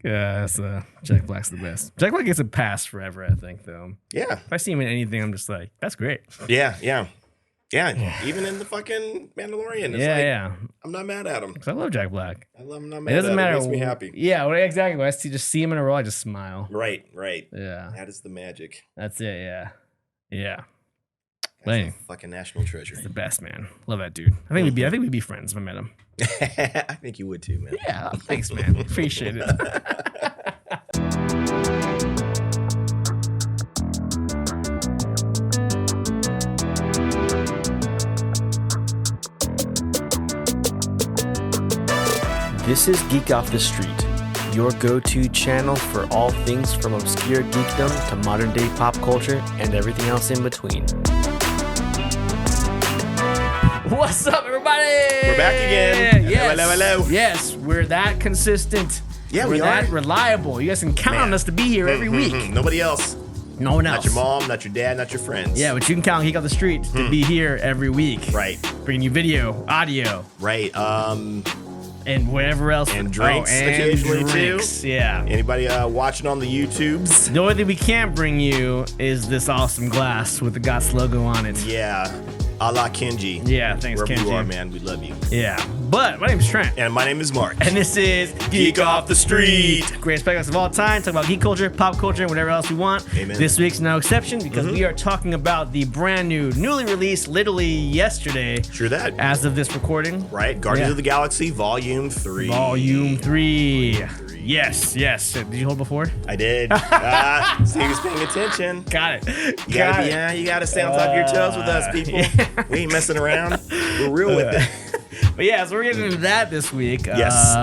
Jack Black's the best. Jack Black gets a pass forever, I think, though. Yeah. If I see him in anything, I'm just like, that's great. Yeah. Even in the fucking Mandalorian. It's I'm not mad at him. I love Jack Black. I'm not mad at him. It makes me happy. Yeah, well, exactly. When I just see him in a role, I just smile. Right. Yeah. That is the magic. That's it, yeah. That's a fucking national treasure. He's the best, man. Love that dude. I think we'd be friends if I met him. I think you would too, man. Yeah, thanks, man. Appreciate it. This is Geek Off The Street, your go-to channel for all things from obscure geekdom to modern-day pop culture and everything else in between. What's up, everybody? We're back again. Yes. Hello. Yes, we're that consistent. Yeah, we're we that are. Reliable. You guys can count on us to be here every week. Nobody else. No one else. Not your mom, not your dad, not your friends. Yeah, but you can count on Geek Off The Street to be here every week. Right. Bringing you video, audio. Right. And whatever else. And drinks occasionally drinks. too. Yeah. Anybody watching on the YouTubes? The only thing we can't bring you is this awesome glass with the GOTS logo on it. Yeah. A la Kenji. Yeah, thanks, Wherever Kenji. you are, man, we love you. Yeah. But my name's Trent. And my name is Marc. And this is Geek Off The Street. Greatest podcast of all time. Talk about geek culture, pop culture, and whatever else we want. Amen. This week's no exception because we are talking about the brand new, newly released, literally yesterday. True that. As of this recording. Right. Guardians of the Galaxy Volume 3. Volume 3. Yes. Did you hold before? I did. See who's paying attention. Got it. You gotta stay on top of your toes with us, people. Yeah. We ain't messing around. We're real with it. But yeah, so we're getting into that this week. Yes.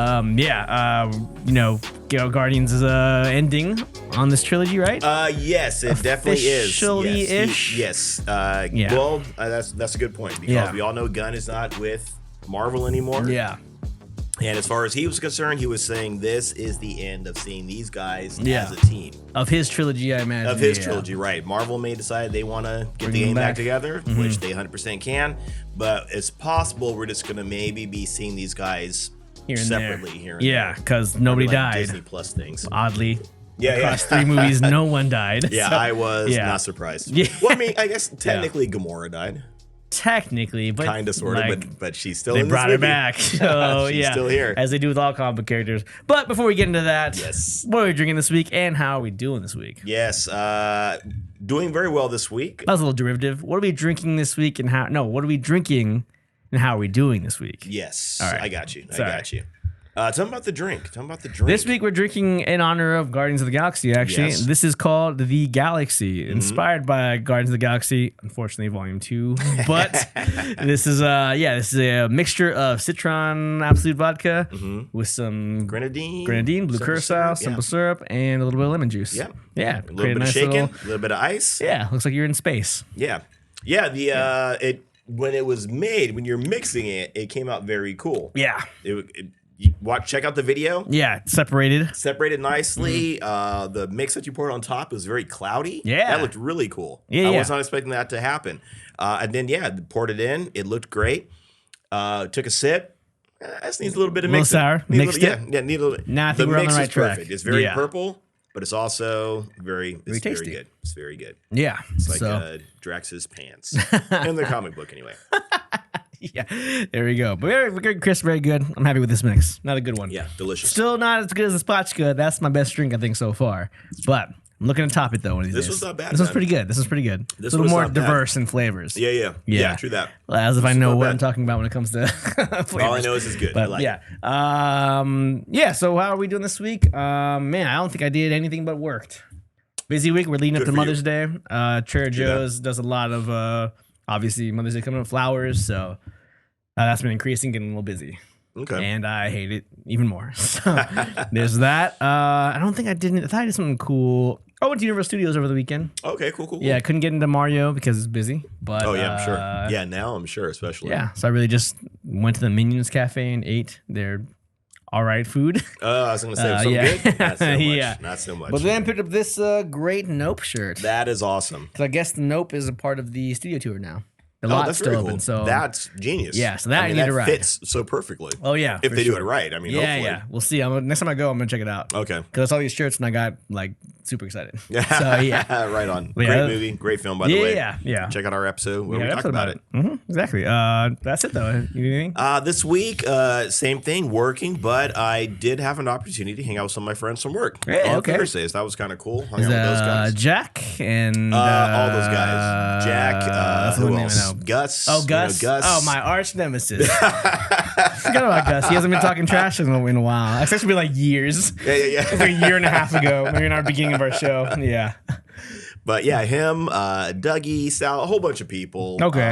Guardians is ending on this trilogy, right? Yes, it definitely is. Officially-ish? Yes. Yeah. Well, that's a good point because we all know Gunn is not with Marvel anymore. Yeah. And as far as he was concerned, he was saying this is the end of seeing these guys as a team. Of his trilogy, I imagine. Of his trilogy, right. Marvel may decide they want to get the game back together, which they 100% can. But it's possible we're just going to maybe be seeing these guys separately here and there. Yeah, because nobody died. Disney Plus things. Oddly. Yeah, Across 3 movies, no one died. Yeah, so, I was not surprised. Yeah. Well, I mean, I guess technically Gamora died. Technically, but kind of, sort of, but she's still. They in brought this her movie. back, so she's still here, as they do with all comic book characters. But before we get into that, what are we drinking this week, and how are we doing this week? Yes, doing very well this week. That was a little derivative. What are we drinking this week, and how? No, what are we drinking, and how are we doing this week? Yes, all right. I got you. Sorry. I got you. Tell me about the drink. This week we're drinking in honor of Guardians of the Galaxy, actually. Yes. This is called The Galaxy, inspired by Guardians of the Galaxy, unfortunately, Volume 2. But this is a mixture of Citron Absolute Vodka with some grenadine, blue curacao, simple syrup, and a little bit of lemon juice. Yeah. Yeah. A little bit of shaking, a little bit of ice. Yeah, looks like you're in space. Yeah. Yeah, when it was made, when you're mixing it, it came out very cool. Yeah. Check out the video. Yeah, separated nicely. The mix that you poured on top was very cloudy. Yeah, that looked really cool. Yeah, I was not expecting that to happen. And then poured it in. It looked great. Took a sip. This needs a little bit of mixing. A little sour. Mixed it. Yeah, need a little. Nah, I think we're on the right track. Perfect. It's very purple, but it's also very tasty. Very good. It's very good. Yeah, it's like Drax's pants in the comic book, anyway. Yeah, there we go. But we're good, Chris. Very good. I'm happy with this mix. Not a good one. Yeah, delicious. Still not as good as the Spotchka. That's my best drink, I think, so far. But I'm looking to top it though. One of these days. Was not bad. This was pretty good. This a little more diverse in flavors. Yeah. True that. Well, as if I know what I'm talking about when it comes to flavors. All I know is it's good. But, I like it. So how are we doing this week? Man, I don't think I did anything but worked. Busy week. We're leading up to Mother's Day. Trader Joe's does a lot of obviously Mother's Day coming with flowers, so. That's been increasing, getting a little busy. Okay. And I hate it even more. So there's that. I don't think I did. I thought I did something cool. I went to Universal Studios over the weekend. Okay, cool. Yeah, I couldn't get into Mario because it's busy. But I'm sure. Yeah, now I'm sure, especially. Yeah, so I really just went to the Minions Cafe and ate their all right food. I was going to say, good? Not so much. Not so much. But then picked up this great Nope shirt. That is awesome. Because I guess the Nope is a part of the studio tour now. The lot's still very open. cool. So that's genius. Yeah, so that I need to ride. Fits so perfectly. Oh yeah, if they do it right. I mean, hopefully. Yeah. We'll see. Next time I go, I'm gonna check it out. Okay. Because I saw these shirts and I got like super excited. So yeah, right on. Yeah. Great movie, great film, by the way. Yeah. Check out our episode where we talk about it. Exactly. That's it though. You anything? This week, same thing, working, but I did have an opportunity to hang out with some of my friends from work on Thursdays. That was kind of cool. Hung out with those guys. Jack and all those guys. Jack. Who else? Gus. Oh, Gus. Gus. Oh, my arch nemesis. Forgot about Gus. He hasn't been talking trash in a while. It's actually been like years. Yeah. Like a year and a half ago, maybe in our beginning of our show. Yeah. But yeah, him, Dougie, Sal, a whole bunch of people. Okay.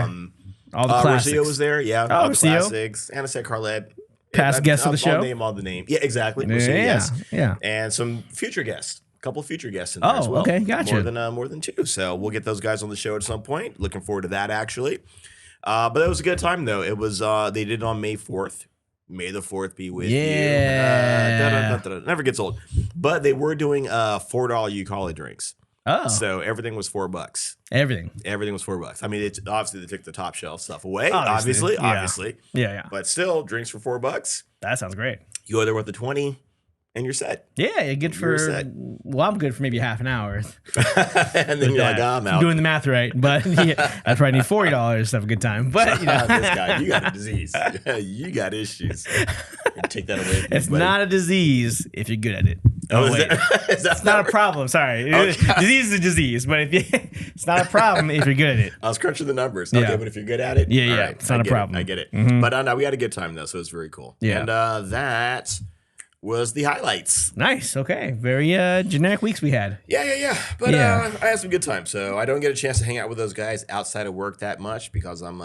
All the classics. Rocio was there. Yeah. Oh, all the Rocio. Classics. Anna said Carlette. Past guests of the show. I'll name all the names. Yeah, exactly. Rocio, yes. Yeah. And some future guests. A couple of future guests in there as well. Okay, gotcha. More than two. So we'll get those guys on the show at some point. Looking forward to that, actually. But it was a good time, though. It was they did it on May 4th. May the 4th be with you. Never gets old. But they were doing $4 Eucalyptus drinks. Oh. So everything was $4. Everything was $4. I mean, it's obviously they took the top shelf stuff away. Obviously. Obviously. Yeah. But still, drinks for $4. That sounds great. You go there with the 20. And you're set. Yeah, you're good for. Well, I'm good for maybe half an hour. And then you're like, I'm out. I'm doing the math right, but I probably need $40 to have a good time. But this guy, you got a disease. You got issues. Take that away. It's not a disease if you're good at it. Oh, wait. It's not a problem. Sorry. Okay. Disease is a disease, but it's not a problem if you're good at it. I was crunching the numbers. Okay, but if you're good at it, yeah. Right, it's not a problem. I get it. Mm-hmm. But no, we had a good time, though, so it was very cool. Yeah. And that was the highlights. Nice. Okay. Very generic weeks we had. Yeah. But I had some good time. So I don't get a chance to hang out with those guys outside of work that much because I'm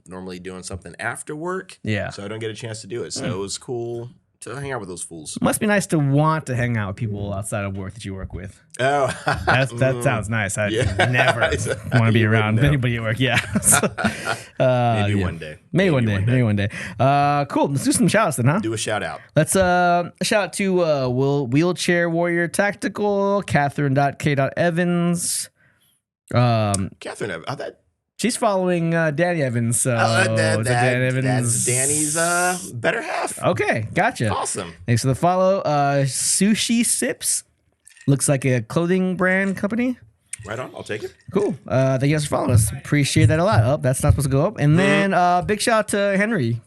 normally doing something after work. Yeah. So I don't get a chance to do it. So it was cool to hang out with those fools. Must be nice to want to hang out with people outside of work that you work with. Oh, that sounds nice. I never want to be around anybody at work. Yeah. Maybe one day. Maybe one day. Cool. Let's do some shout outs then, huh? Do a shout out. Let's shout out to Wheelchair Warrior Tactical, Catherine.K.Evans. Catherine Evans. She's following Danny Evans. That's Danny's better half. Okay, gotcha. Awesome. Thanks for the follow. Sushi Sips. Looks like a clothing brand company. Right on. I'll take it. Cool. Thank you guys for following us. Appreciate that a lot. Oh, that's not supposed to go up. And then big shout out to Henry.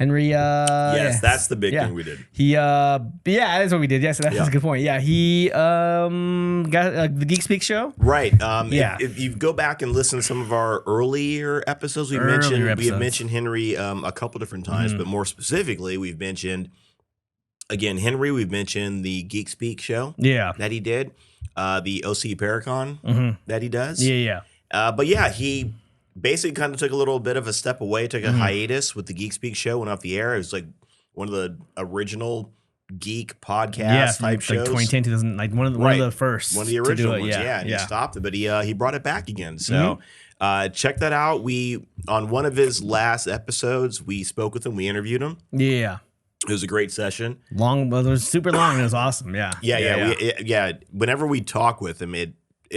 Yes, that's the big thing we did. That is what we did. Yes, that's a good point. Yeah, he got the Geek Speak show. Right. If you go back and listen to some of our earlier episodes, we have mentioned Henry a couple different times, but more specifically, we've mentioned Henry. We've mentioned the Geek Speak show. That he did, the OC Paracon that he does. But he basically kind of took a little bit of a step away, took a hiatus with the Geek Speak show, went off the air. It was like one of the original geek podcast type shows. Like 2010, 2000, like one of the first. One of the original ones, and he stopped it, but he brought it back again. So check that out. We, on one of his last episodes, we spoke with him, we interviewed him. Yeah. It was a great session. Long, but it was super long and it was awesome. Yeah. Whenever we talk with him, it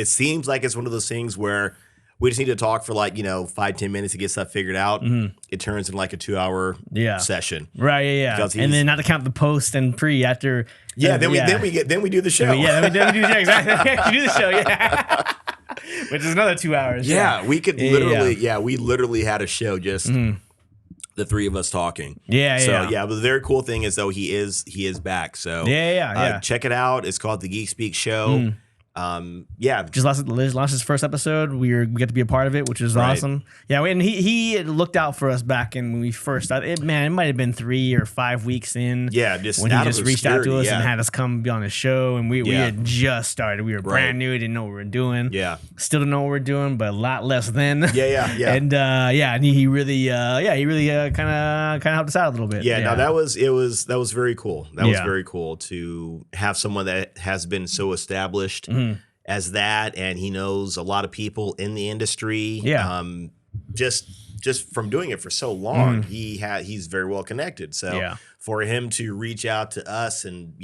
seems like it's one of those things where we just need to talk for 5-10 minutes to get stuff figured out. It turns into like a 2-hour session. Right, yeah. And then not to count the post and pre after. Then we do the show. Then we do the show, exactly. We do the show, which is another 2 hours. We could literally, we literally had a show just the three of us talking. But the very cool thing is though he is back. So check it out. It's called the Geek Speak Show. Just launched his first episode. We get to be a part of it, which is awesome. And he looked out for us back in when we first started. It might have been 3 or 5 weeks in. When he just reached out to us and had us come be on his show, and we had just started. We were brand new, didn't know what we were doing. Still don't know what we're doing, but a lot less than. And and he really kind of helped us out a little bit. That was very cool. That was very cool to have someone that has been so established as that, and he knows a lot of people in the industry. Just from doing it for so long, he's very well connected. So for him to reach out to us and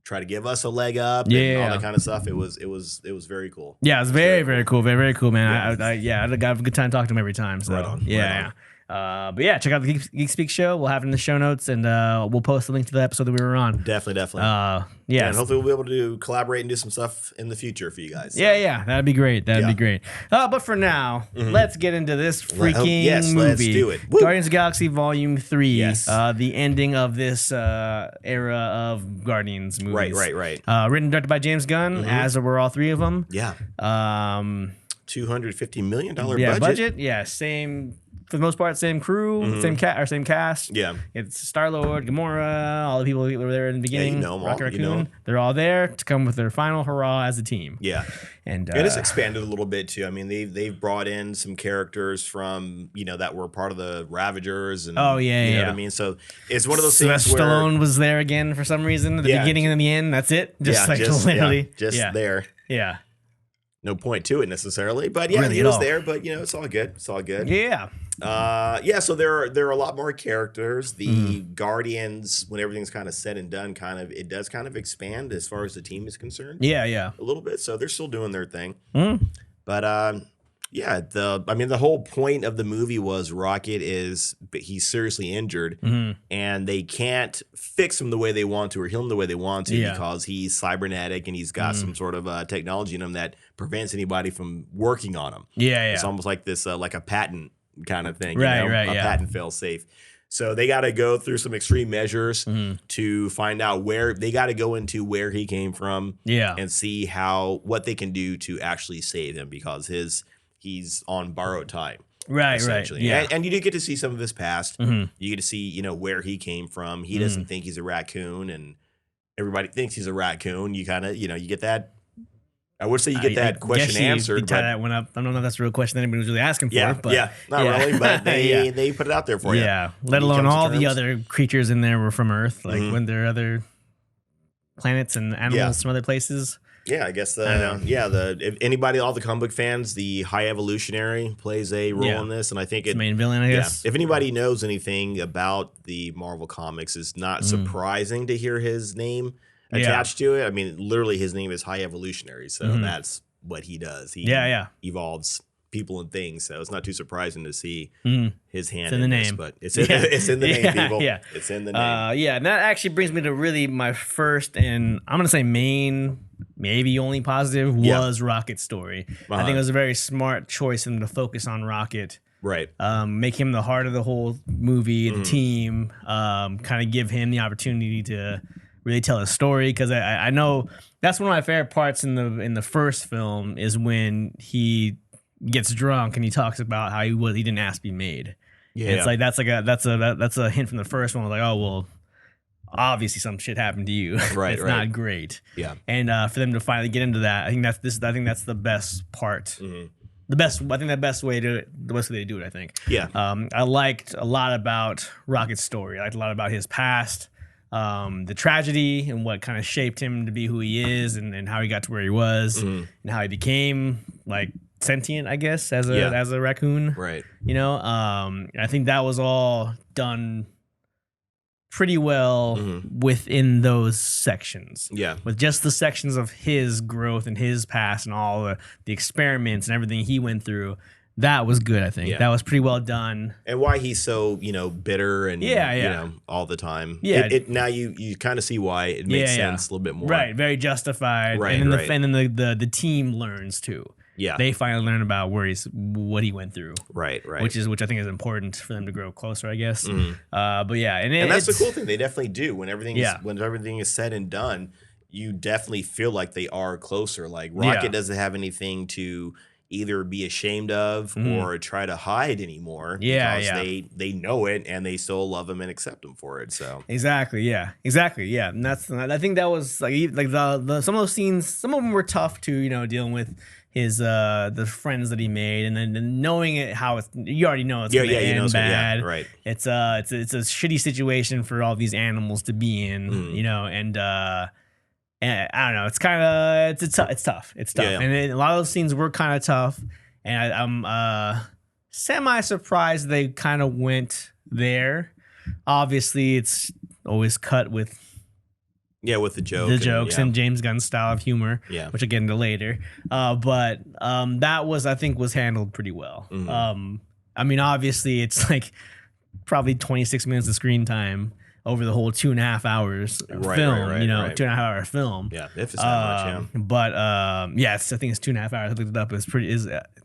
try to give us a leg up and all that kind of stuff. It was very cool. Yeah, it was very cool, very cool, man. Yeah. I got a good time talking to him every time. So Right on. yeah. But yeah, check out the Geek Speak show. We'll have it in the show notes, and we'll post a link to the episode that we were on. Definitely. Yeah, and hopefully we'll be able to collaborate and do some stuff in the future for you guys. So. Yeah, that'd be great. Be great. But for now, let's get into this freaking movie. Let's do it. Woo. Guardians of the Galaxy Volume 3. Yes. The ending of this era of Guardians movies. Right. Written and directed by James Gunn, as were all three of them. Yeah. $250 million budget. Yeah, same. For the most part, same crew, same cast. Yeah, it's Star-Lord, Gamora, all the people that were there in the beginning. Yeah, you know them all. Rocket Raccoon. They're all there to come with their final hurrah as a team. Yeah, and it has expanded a little bit too. I mean, they've brought in some characters from that were part of the Ravagers, and you know what I mean. So it's one of those things where Stallone was there again for some reason at the beginning and the end. That's it. Just literally there. Yeah. No point to it necessarily, but yeah, really he was there. But it's all good. It's all good. Yeah. So there are a lot more characters. The Guardians, when everything's kind of said and done, it does expand as far as the team is concerned. Yeah. A little bit. So they're still doing their thing. But the whole point of the movie was Rocket he's seriously injured, and they can't fix him the way they want to or heal him the way they want to because he's cybernetic and he's got some sort of technology in him that prevents anybody from working on him. Yeah. It's almost like this, like a patent kind of thing, right? A patent fail safe. So they got to go through some extreme measures to find out where they got to go into where he came from, and see what they can do to actually save him because he's on borrowed time. Right. Yeah. And you do get to see some of his past. You get to see, where he came from. He doesn't think he's a raccoon, and everybody thinks he's a raccoon. You kind of, you get that. I would say you get that question answered. You tie that one up. I don't know if that's a real question anybody was really asking for. Not really, but they put it out there for you. Yeah. Let alone all the other creatures in there were from Earth, like when there are other planets and animals from other places. Yeah, I guess if anybody, all the comic book fans, the High Evolutionary plays a role in this, and I think it's the main villain. I guess if anybody knows anything about the Marvel comics, it's not surprising to hear his name attached to it. I mean, literally, his name is High Evolutionary, so that's what he does. He evolves people and things, so it's not too surprising to see his hand in the name. But it's in the name, people. It's in the name. And that actually brings me to really my first, and I'm gonna say main, maybe only positive, was Rocket's story. I think it was a very smart choice for them to focus on Rocket. Right. Make him the heart of the whole movie, the team, kind of give him the opportunity to really tell a story, because I know that's one of my favorite parts in the first film is when he gets drunk and he talks about how he didn't ask to be made. Yeah, and it's like that's a hint from the first one. Like, oh well, obviously some shit happened to you. Right, it's not great. Yeah, and for them to finally get into that, I think that's the best part. The best way to do it. I think. Yeah. I liked a lot about Rocket's story. I liked a lot about his past. The tragedy and what kind of shaped him to be who he is, and how he got to where he was, and how he became like sentient, I guess, as a raccoon. Right. I think that was all done pretty well within those sections. Yeah. With just the sections of his growth and his past and all the experiments and everything he went through. That was good, I think. Yeah. That was pretty well done. And why he's so, bitter and, all the time. Yeah. Now you kind of see why it makes sense a little bit more. Right. Very justified. Right. And then the team learns too. Yeah. They finally learn about what he went through. Right. Which I think is important for them to grow closer, I guess. But yeah. And that's the cool thing. They definitely do. When everything is said and done, you definitely feel like they are closer. Like Rocket doesn't have anything to either be ashamed of or try to hide anymore. Because they know it and they still love him and accept him for it. So exactly, yeah. And I think that was like some of those scenes. Some of them were tough to dealing with his the friends that he made, and then knowing it how you already know it's gonna end bad. Right. It's a shitty situation for all these animals to be in. And I don't know. It's kind of it's tough. It's tough, and a lot of those scenes were kind of tough. And I'm semi surprised they kind of went there. Obviously, it's always cut with Yeah, with the jokes and James Gunn's style of humor, which I'll get into later. But that I think was handled pretty well. I mean, obviously, it's like probably 26 minutes of screen time over the whole 2.5 hours film, 2.5 hour film. Yeah, if it's that much, But yes, I think it's 2.5 hours. I looked it up. It's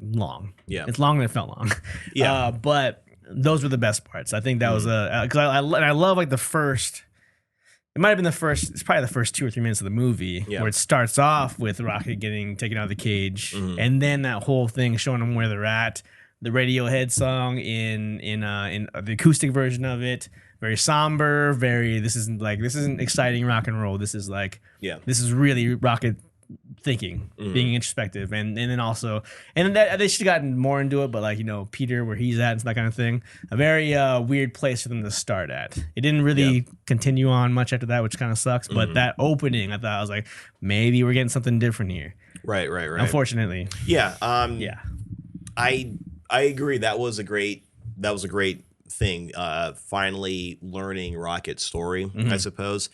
long. Yeah, it's long and it felt long. Yeah, but those were the best parts. I think that was because I love like the first. It might have been the first. It's probably the first 2 or 3 minutes of the movie where it starts off with Rocket getting taken out of the cage, and then that whole thing showing them where they're at. The Radiohead song in the acoustic version of it, very somber, this isn't exciting rock and roll. This is this is really Rocket thinking, being introspective, and then also they should have gotten more into it, but Peter where he's at and that kind of thing. A very weird place for them to start at. It didn't really continue on much after that, which kind of sucks. But that opening, I thought I was like, maybe we're getting something different here. Right. Unfortunately, I agree. That was a great thing. Finally learning Rocket's story, I suppose.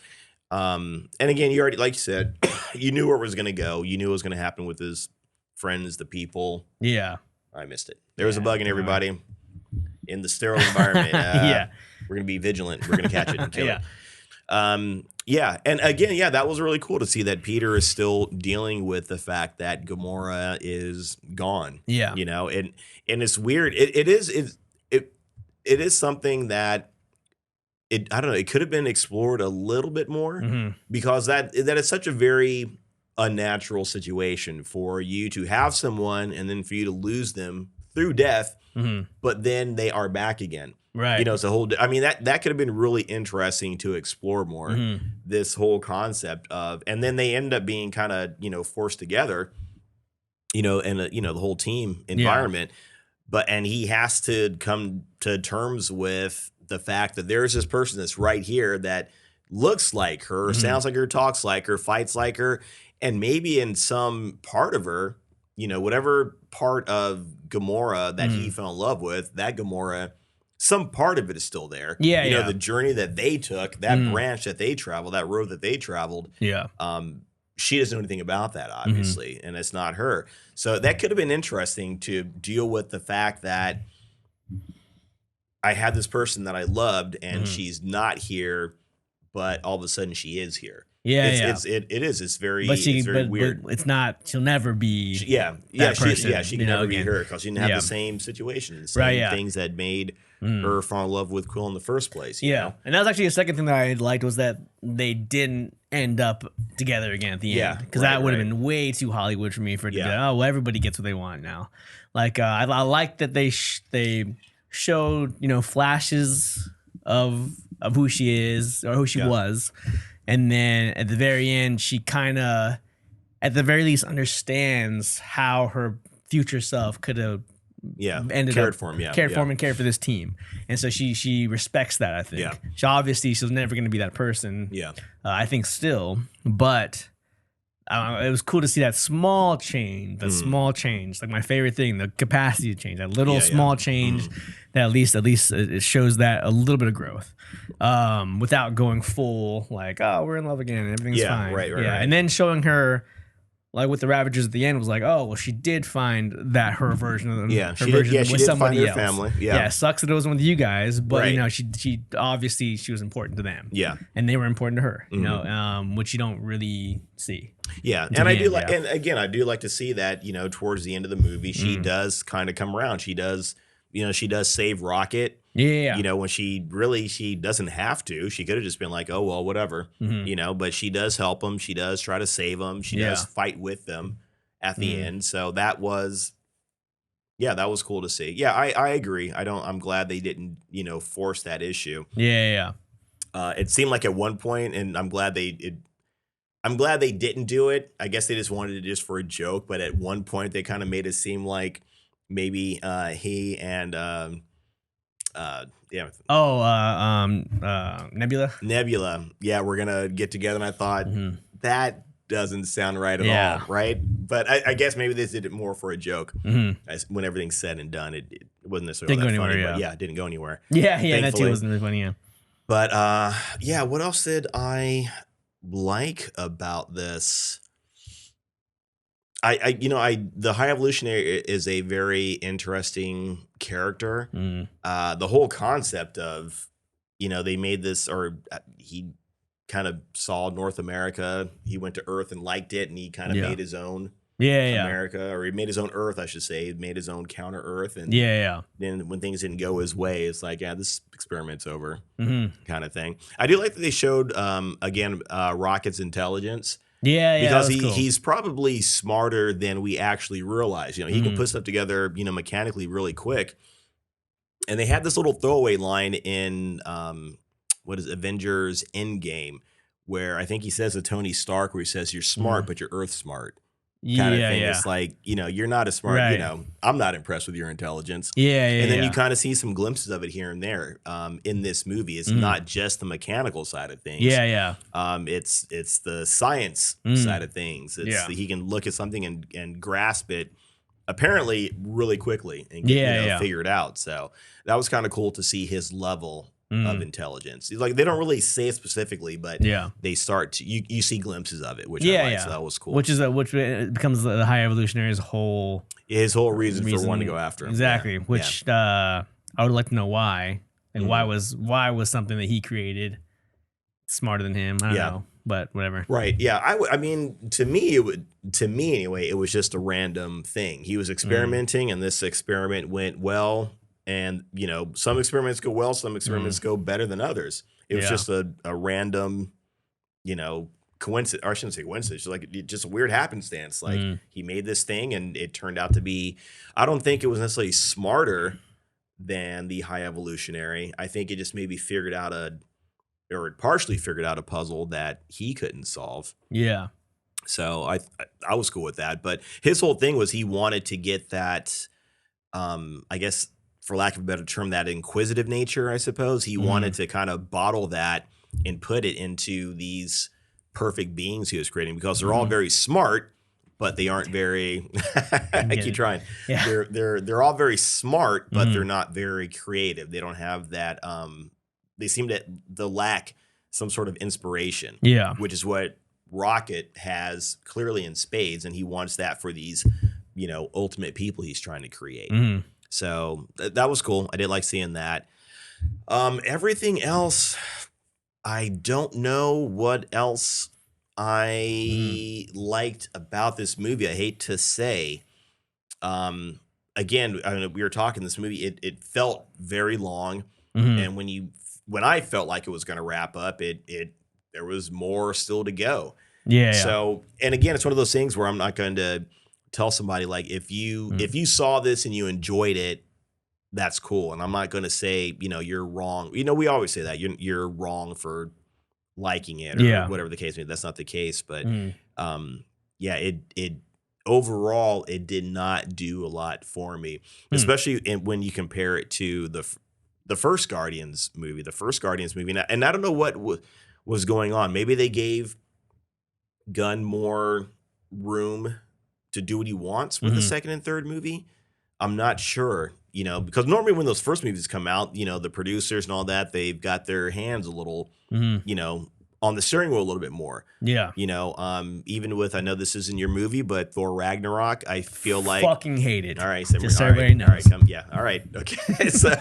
And again, you already, like you said, you knew where it was going to go. You knew what was going to happen with his friends, the people. Yeah. I missed it. There was a bug in everybody in the sterile environment. We're going to be vigilant. We're going to catch it and kill it. And again, that was really cool to see that Peter is still dealing with the fact that Gamora is gone. Yeah. And it's weird. It is something that I don't know, it could have been explored a little bit more because that is such a very unnatural situation for you to have someone and then for you to lose them through death, but then they are back again. Right. It's a whole, I mean, that could have been really interesting to explore more, this whole concept of, and then they end up being kind of, forced together, and, the whole team environment. And he has to come to terms with the fact that there's this person that's right here that looks like her, sounds like her, talks like her, fights like her. And maybe in some part of her, whatever part of Gamora that he fell in love with, that Gamora, some part of it is still there. The journey that they took, that branch that they traveled, that road that they traveled. Yeah. She doesn't know anything about that, obviously, and it's not her. So that could have been interesting to deal with the fact that I had this person that I loved and she's not here, but all of a sudden she is here. It is. It's very weird. But it's not. She'll never be. She can never be her because she didn't have the same situation, the same things that made her fall in love with Quill in the first place. You know? And that was actually a second thing that I liked was that they didn't end up together again at the end. Because that would have been way too Hollywood for me for it to be, everybody gets what they want now. Like I like that they showed flashes of who she is or who she was. And then at the very end, she kind of, at the very least, understands how her future self could have cared for him and cared for this team. And so she respects that, I think. Yeah. She's never going to be that person. Yeah. I think still. But it was cool to see that small change. Like my favorite thing, the capacity to change. That little small change that at least it shows that a little bit of growth. Without going full like, oh, we're in love again, everything's fine. Right. And then showing her like with the Ravagers at the end was like, oh, well, she did find that her version of them. Yeah, she did somebody else. Family. Yeah, sucks that it wasn't with you guys, but she obviously she was important to them. Yeah, and they were important to her. You know, which you don't really see. Yeah, and I do like, and again, I do like to see that towards the end of the movie, she does kind of come around. She does. She does save Rocket. Yeah. When she doesn't have to. She could have just been like, oh, well, whatever. But she does help him. She does try to save him. She does fight with them at the end. So that was cool to see. Yeah, I agree. I'm glad they didn't, force that issue. Yeah. It seemed like at one point, and I'm glad they didn't do it. I guess they just wanted it just for a joke. But at one point, they kind of made it seem like maybe he and Nebula, we're gonna get together. And I thought that doesn't sound right at all, right? But I guess maybe they did it more for a joke. As when everything's said and done, it wasn't necessarily that funny. But it didn't go anywhere. Yeah, that too wasn't really funny. But what else did I like about this, the High Evolutionary is a very interesting character. The whole concept of, they made this, or he kind of saw North America. He went to Earth and liked it, and he kind of made his own America, or he made his own Earth, I should say. He made his own counter Earth, and then when things didn't go his way, it's like, this experiment's over, kind of thing. I do like that they showed again Rocket's intelligence. Because he's probably smarter than we actually realize. He can put stuff together, mechanically really quick. And they had this little throwaway line in Avengers Endgame, where I think he says to Tony Stark, where he says, "You're smart, but you're Earth smart." Kind of thing. It's like, you're not as smart. Right. I'm not impressed with your intelligence. And then you kind of see some glimpses of it here and there in this movie. It's not just the mechanical side of things. It's the science side of things. He can look at something and grasp it apparently really quickly and get figure it out. So that was kind of cool to see his level of intelligence. Like, they don't really say it specifically, but they start to, you see glimpses of it, which I like. So that was cool. Which becomes the High Evolutionary's whole reason for wanting to go after him. Exactly. Which I would like to know why, and why was something that he created smarter than him. I don't know, but whatever. Right. Yeah. I mean, to me anyway, it was just a random thing. He was experimenting, and this experiment went well. And, some experiments go well, some experiments go better than others. It was just a random, coincidence, or I shouldn't say coincidence, like just a weird happenstance. Like, he made this thing, and it turned out to be, I don't think it was necessarily smarter than the High Evolutionary. I think it just maybe partially figured out a puzzle that he couldn't solve. Yeah. So I was cool with that. But his whole thing was he wanted to get that, I guess, for lack of a better term, that inquisitive nature, I suppose. He wanted to kind of bottle that and put it into these perfect beings he was creating, because they're all very smart, but they aren't very I keep trying. Yeah. They're all very smart, but they're not very creative. They don't have that they seem to lack some sort of inspiration. Yeah. Which is what Rocket has clearly in spades, and he wants that for these, ultimate people he's trying to create. So that was cool. I did like seeing that. Everything else, I don't know what else I liked about this movie. I hate to say. Again, we were talking this movie. It felt very long, and when I felt like it was going to wrap up, there was more still to go. Yeah. So, and again, it's one of those things where I'm not going to tell somebody, like, if you saw this and you enjoyed it, that's cool. And I'm not going to say, you're wrong. We always say that you're wrong for liking it, or whatever the case may be. That's not the case, but it overall, it did not do a lot for me, especially when you compare it to the first Guardians movie. And I don't know what was going on. Maybe they gave Gunn more room to do what he wants with the second and third movie. I'm not sure, because normally when those first movies come out, the producers and all that, they've got their hands a little, on the steering wheel a little bit more. Yeah. Even with, I know this isn't your movie, but Thor Ragnarok, I feel like fucking hate it. All right. So just so everybody knows. All right. All right. Okay. So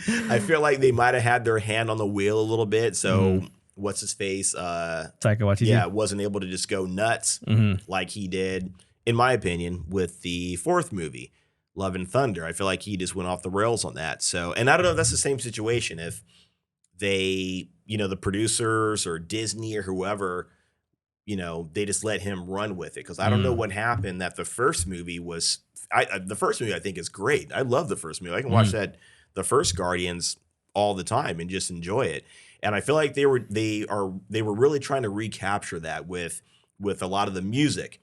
I feel like they might have had their hand on the wheel a little bit. So what's his face? Taika Waititi. Yeah. Wasn't able to just go nuts like he did, in my opinion, with the fourth movie, Love and Thunder. I feel like he just went off the rails on that. So, and I don't know if that's the same situation. If they, the producers or Disney or whoever, they just let him run with it. Because I don't know what happened. That the first movie was, the first movie I think is great. I love the first movie. I can watch the first Guardians all the time and just enjoy it. And I feel like they were really trying to recapture that with a lot of the music.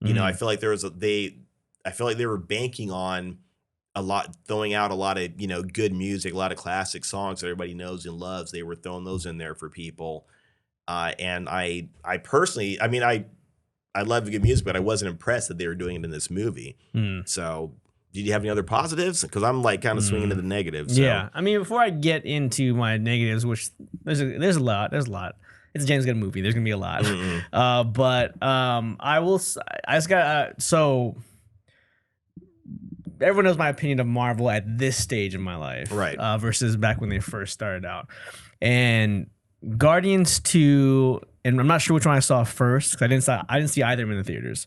I feel like I feel like they were banking on throwing out a lot of, good music, a lot of classic songs that everybody knows and loves. They were throwing those in there for people. And I personally, I love good music, but I wasn't impressed that they were doing it in this movie. So did you have any other positives? Because I'm like kind of swinging to the negatives. So. Yeah. Before I get into my negatives, which there's a lot, it's a James Gunn movie. There's gonna be a lot. I just got so everyone knows my opinion of Marvel at this stage in my life, right? Versus back when they first started out. And Guardians 2, and I'm not sure which one I saw first because I didn't see either of them in the theaters.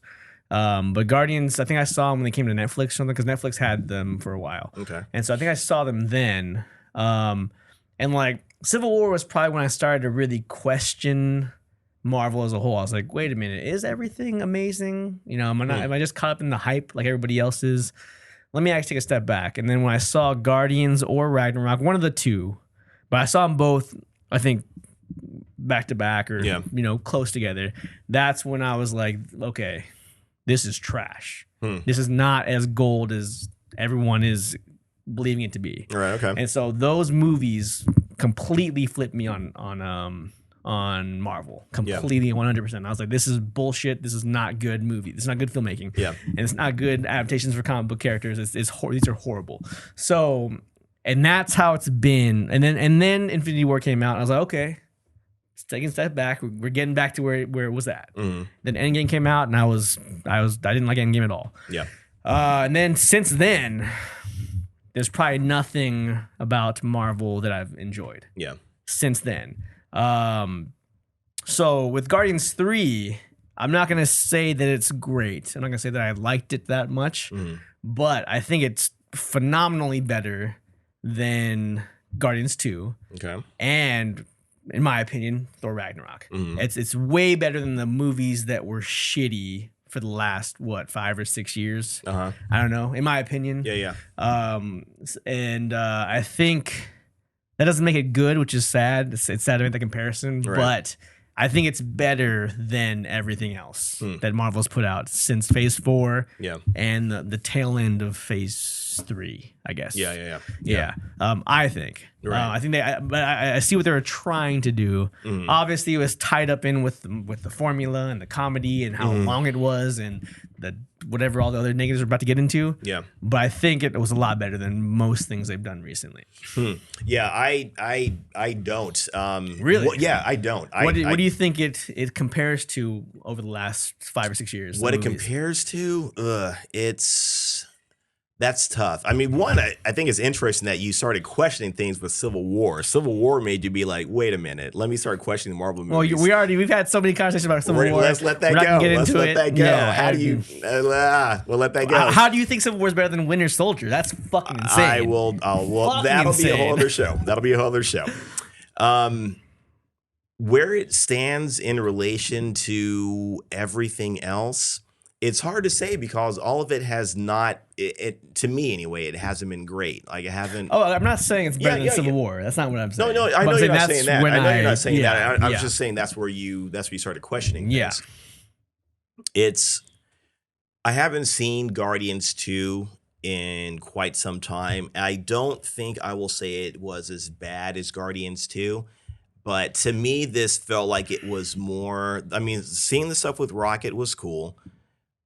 But Guardians, I think I saw them when they came to Netflix or something because Netflix had them for a while. Okay. And so I think I saw them then. And like Civil War was probably when I started to really question Marvel as a whole. I was like, wait a minute, is everything amazing? You know, am I just caught up in the hype like everybody else is? Let me actually take a step back. And then when I saw Guardians or Ragnarok, one of the two, but I saw them both, I think, back to back or, you know, close together. That's when I was like, okay, this is trash. This is not as gold as everyone is believing it to be. Right. Okay. And so those movies completely flipped me on Marvel. Completely 100%. I was like, this is bullshit. This is not good movie. This is not good filmmaking. Yeah. And it's not good adaptations for comic book characters. These are horrible. So, and that's how it's been. And then Infinity War came out. And I was like, okay, let's take a step back. We're getting back to where it was at. Then Endgame came out, and I didn't like Endgame at all. Yeah. And then since then, there's probably nothing about Marvel that I've enjoyed. Yeah. Since then. So with Guardians 3, I'm not gonna say that it's great. I'm not gonna say that I liked it that much, but I think it's phenomenally better than Guardians 2. Okay. And in my opinion, Thor Ragnarok. It's way better than the movies that were shitty for the last 5 or 6 years. I don't know. In my opinion. Yeah. And I think that doesn't make it good, which is sad. It's sad to make the comparison, but I think it's better than everything else that Marvel's put out since Phase 4 and the tail end of Phase 3, I guess. Yeah. I think. I think I see what they were trying to do. Obviously, it was tied up in with the formula and the comedy and how long it was and the whatever all the other negatives we're about to get into. Yeah. But I think it was a lot better than most things they've done recently. Yeah, I don't. Really? Well, yeah, I don't. What do you think it compares to over the last 5 or 6 years? What it compares to? That's tough. I mean, one, I think it's interesting that you started questioning things with Civil War. Civil War made you be like, wait a minute, let me start questioning Marvel movies. Well, we've had so many conversations about Civil War. Let's let that go. Let's let that go. Yeah, how do you? We'll let that go. How do you think Civil War is better than Winter Soldier? That's fucking insane. That'll be a whole other show. That'll be a whole other show. Where it stands in relation to everything else, it's hard to say because all of it has not, to me anyway, it hasn't been great. Like it hasn't. Oh, I'm not saying it's better than Civil War. That's not what I'm saying. No, I know you're not saying that. I know you're not saying that. I was just saying that's where you started questioning things. Yeah. I haven't seen Guardians 2 in quite some time. I don't think I will say it was as bad as Guardians 2. But to me, this felt like it was more, I mean, seeing the stuff with Rocket was cool.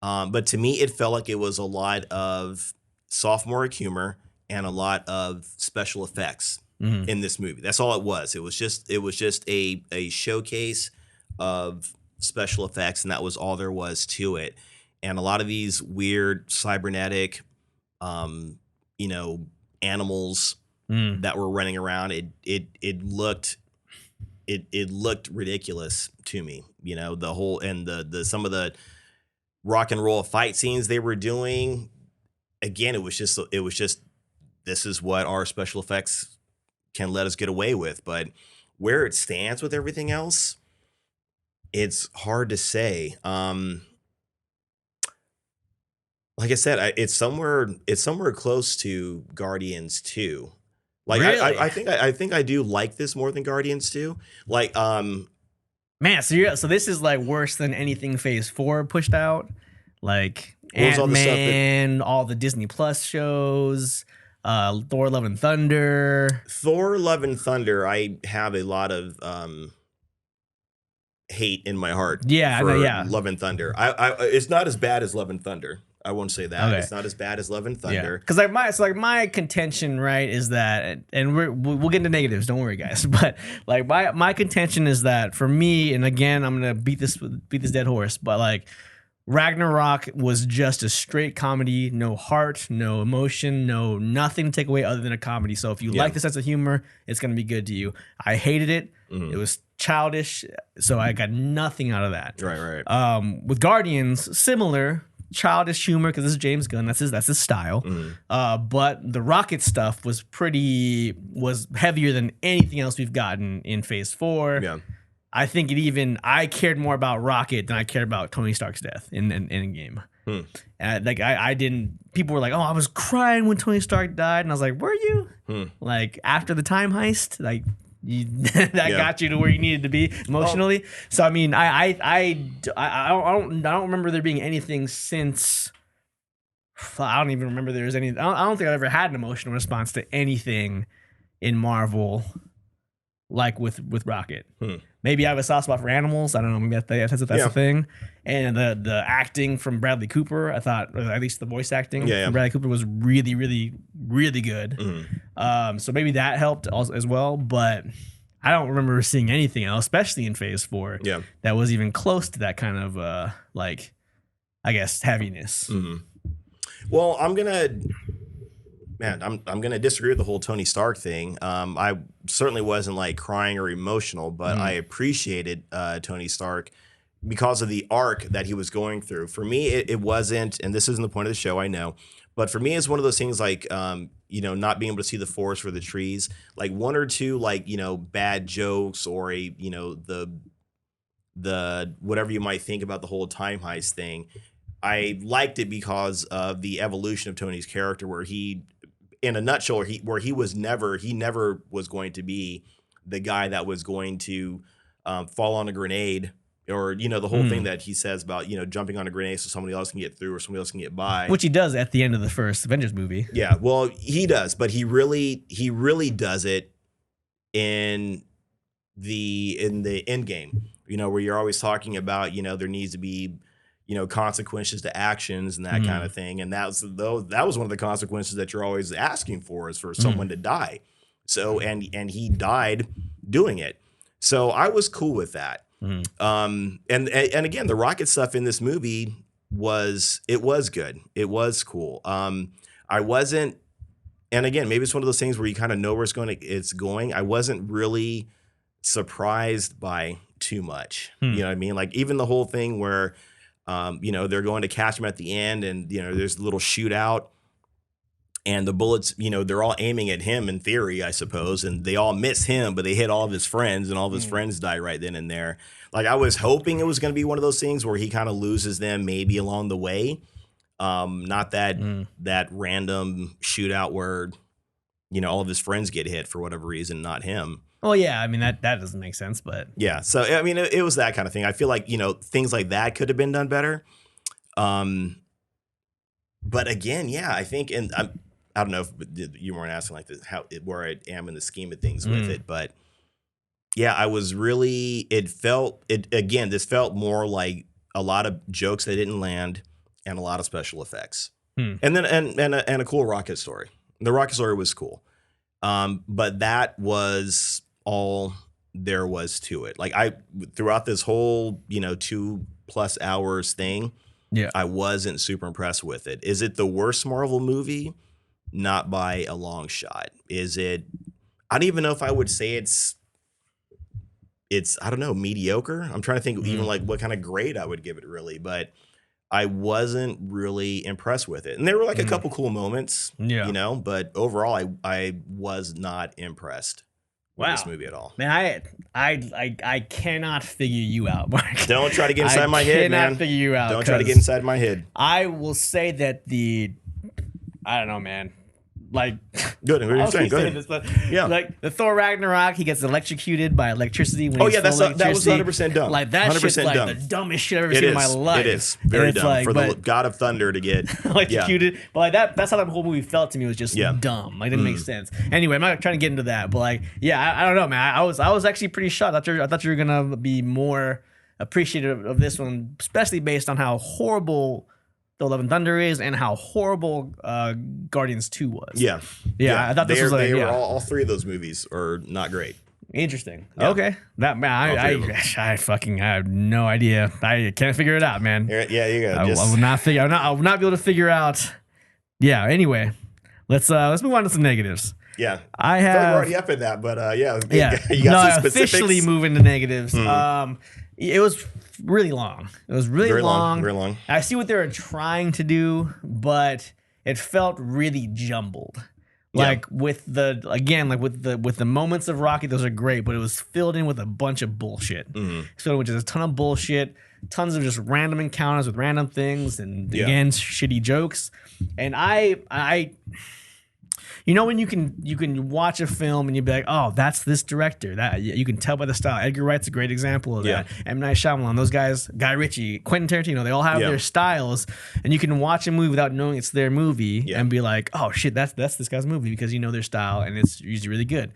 But to me, it felt like it was a lot of sophomoric humor and a lot of special effects in this movie. That's all it was. It was just a showcase of special effects, and that was all there was to it. And a lot of these weird cybernetic, animals that were running around, it looked ridiculous to me. You know, the whole and the some of the rock and roll fight scenes they were doing, again, it was just this is what our special effects can let us get away with. But where it stands with everything else, it's hard to say. Like I said, it's somewhere close to Guardians 2. Like really? I think I do like this more than Guardians 2. Like man, so this is like worse than anything Phase 4 pushed out. Like Ant-Man, all the Disney Plus shows, Thor: Love and Thunder. Thor: Love and Thunder, I have a lot of hate in my heart. Yeah, for Love and Thunder. I it's not as bad as Love and Thunder. I won't say that. Okay. It's not as bad as Love and Thunder. Because my contention, right, is that, and we'll get into negatives. Don't worry, guys. But like my contention is that for me, and again, I'm gonna beat this dead horse, but like Ragnarok was just a straight comedy, no heart, no emotion, no nothing to take away other than a comedy. So if you like the sense of humor, it's gonna be good to you. I hated it. It was childish, so I got nothing out of that. Right. With Guardians, similar. Childish humor because this is James Gunn. That's his style. But the rocket stuff was heavier than anything else we've gotten in Phase 4. Yeah. I think I cared more about Rocket than I cared about Tony Stark's death in Endgame. I didn't. People were like, "Oh, I was crying when Tony Stark died," and I was like, "Were you?" Like after the time heist, like. Got you to where you needed to be emotionally. So I mean, I don't remember there being anything since. I don't even remember there was any. I don't think I've ever had an emotional response to anything in Marvel, like with Rocket. Maybe I have a soft spot for animals. I don't know. Maybe that's the thing. And the acting from Bradley Cooper, I thought, or at least the voice acting from Bradley Cooper was really, really, really good. So maybe that helped as well. But I don't remember seeing anything else, especially in Phase 4, that was even close to that kind of I guess heaviness. Well, I'm gonna disagree with the whole Tony Stark thing. I certainly wasn't like crying or emotional, but I appreciated Tony Stark because of the arc that he was going through. For me, it wasn't, and this isn't the point of the show, I know, but for me, it's one of those things like, not being able to see the forest for the trees, like one or two, like, bad jokes or the whatever you might think about the whole time heist thing. I liked it because of the evolution of Tony's character, where he, in a nutshell, he never was going to be the guy that was going to fall on a grenade, or the whole thing that he says about jumping on a grenade so somebody else can get through or somebody else can get by, which he does at the end of the first Avengers movie. Yeah, well, he does, but he really does it in the end game. Where you're always talking about there needs to be consequences to actions and that kind of thing. And that was one of the consequences that you're always asking for, is for someone to die. So, and he died doing it. So I was cool with that. And again, the rocket stuff in this movie was good. It was cool. I wasn't, and again, maybe it's one of those things where you kind of know where it's going. I wasn't really surprised by too much. You know what I mean? Like even the whole thing where they're going to catch him at the end, and there's a little shootout, and the bullets, they're all aiming at him in theory, I suppose, and they all miss him, but they hit all of his friends, and all of his friends die right then and there. Like I was hoping it was going to be one of those things where he kind of loses them maybe along the way. Not that random shootout where all of his friends get hit for whatever reason, not him. Well, yeah, I mean that doesn't make sense, but yeah. So I mean, it was that kind of thing. I feel like things like that could have been done better. But again, yeah, I think, and I don't know if you weren't asking like this, where I am in the scheme of things with it, but yeah, I was really. This felt more like a lot of jokes that didn't land and a lot of special effects, and then and a cool rocket story. The rocket story was cool, but that was all there was to it. Like throughout this whole 2+ hours thing, I wasn't super impressed with it. Is it the worst Marvel movie? Not by a long shot. Is it? I don't even know if I would say it's I don't know, mediocre. I'm trying to think even like what kind of grade I would give it really, but I wasn't really impressed with it. And there were like a couple cool moments, but overall I was not impressed. This movie at all. Man, I cannot figure you out, Mark. Don't try to get inside my head, man. I cannot figure you out. Don't try to get inside my head. I will say that I don't know, man. Like, good. What are you saying? Go ahead. This, but like the Thor Ragnarok, he gets electrocuted by electricity. When that was 100% dumb. Like that shit's like the dumbest shit I've ever seen in my life. It is very dumb like, for the God of Thunder to get electrocuted. But like that's how that whole movie felt to me. It was just dumb. Like it didn't make sense. Anyway, I'm not trying to get into that, but like, I don't know, man. I was actually pretty shocked. I thought you were gonna be more appreciative of this one, especially based on how horrible Love and Thunder is, and how horrible Guardians 2 was. Yeah. I thought this was all three of those movies are not great. Interesting. Yeah. Okay. That man, I fucking have no idea. I can't figure it out, man. Yeah, you got. I will not figure. I will not be able to figure out. Yeah. Anyway, let's move on to some negatives. Yeah, I have. We're already up in that, but yeah. You got some specifics? Officially moving to negatives. It was really long. It was really long. Very long. I see what they were trying to do, but it felt really jumbled. Like with the moments of Rocky, those are great, but it was filled in with a bunch of bullshit. So which is a ton of bullshit, tons of just random encounters with random things, and again shitty jokes. And I you know when you can watch a film and you'd be like, oh, that's this director. That you can tell by the style. Edgar Wright's a great example of that. M. Night Shyamalan, those guys, Guy Ritchie, Quentin Tarantino, they all have their styles, and you can watch a movie without knowing it's their movie and be like, oh shit, that's this guy's movie, because you know their style and it's usually really good.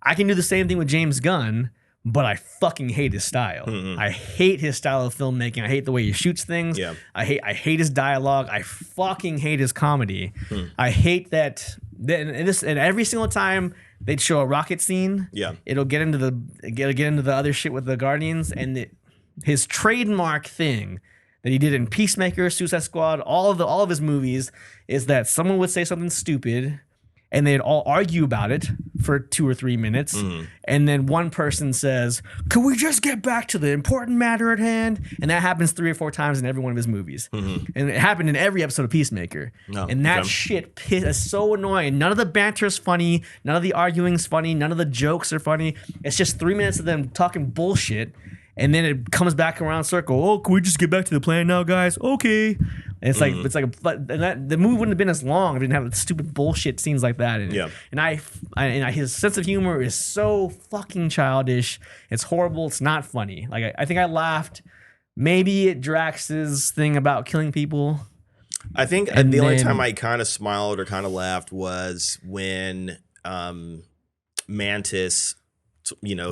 I can do the same thing with James Gunn, but I fucking hate his style. I hate his style of filmmaking. I hate the way he shoots things. I hate his dialogue. I fucking hate his comedy. I hate that. And every single time they'd show a rocket scene, it'll get into the other shit with the Guardians, and his trademark thing that he did in Peacemaker, Suicide Squad, all of his movies, is that someone would say something stupid, and they'd all argue about it for 2 or 3 minutes. And then one person says, "Can we just get back to the important matter at hand?" And that happens 3 or 4 times in every one of his movies. And it happened in every episode of Peacemaker. And that shit is so annoying. None of the banter is funny. None of the arguing's funny. None of the jokes are funny. It's just 3 minutes of them talking bullshit. And then it comes back around circle. Oh, can we just get back to the plan now, guys? Okay. And it's like the movie wouldn't have been as long if it didn't have stupid bullshit scenes like that in it. And his sense of humor is so fucking childish. It's horrible. It's not funny. Like I think I laughed maybe at Drax's thing about killing people. I think the only time I kind of smiled or kind of laughed was when Mantis,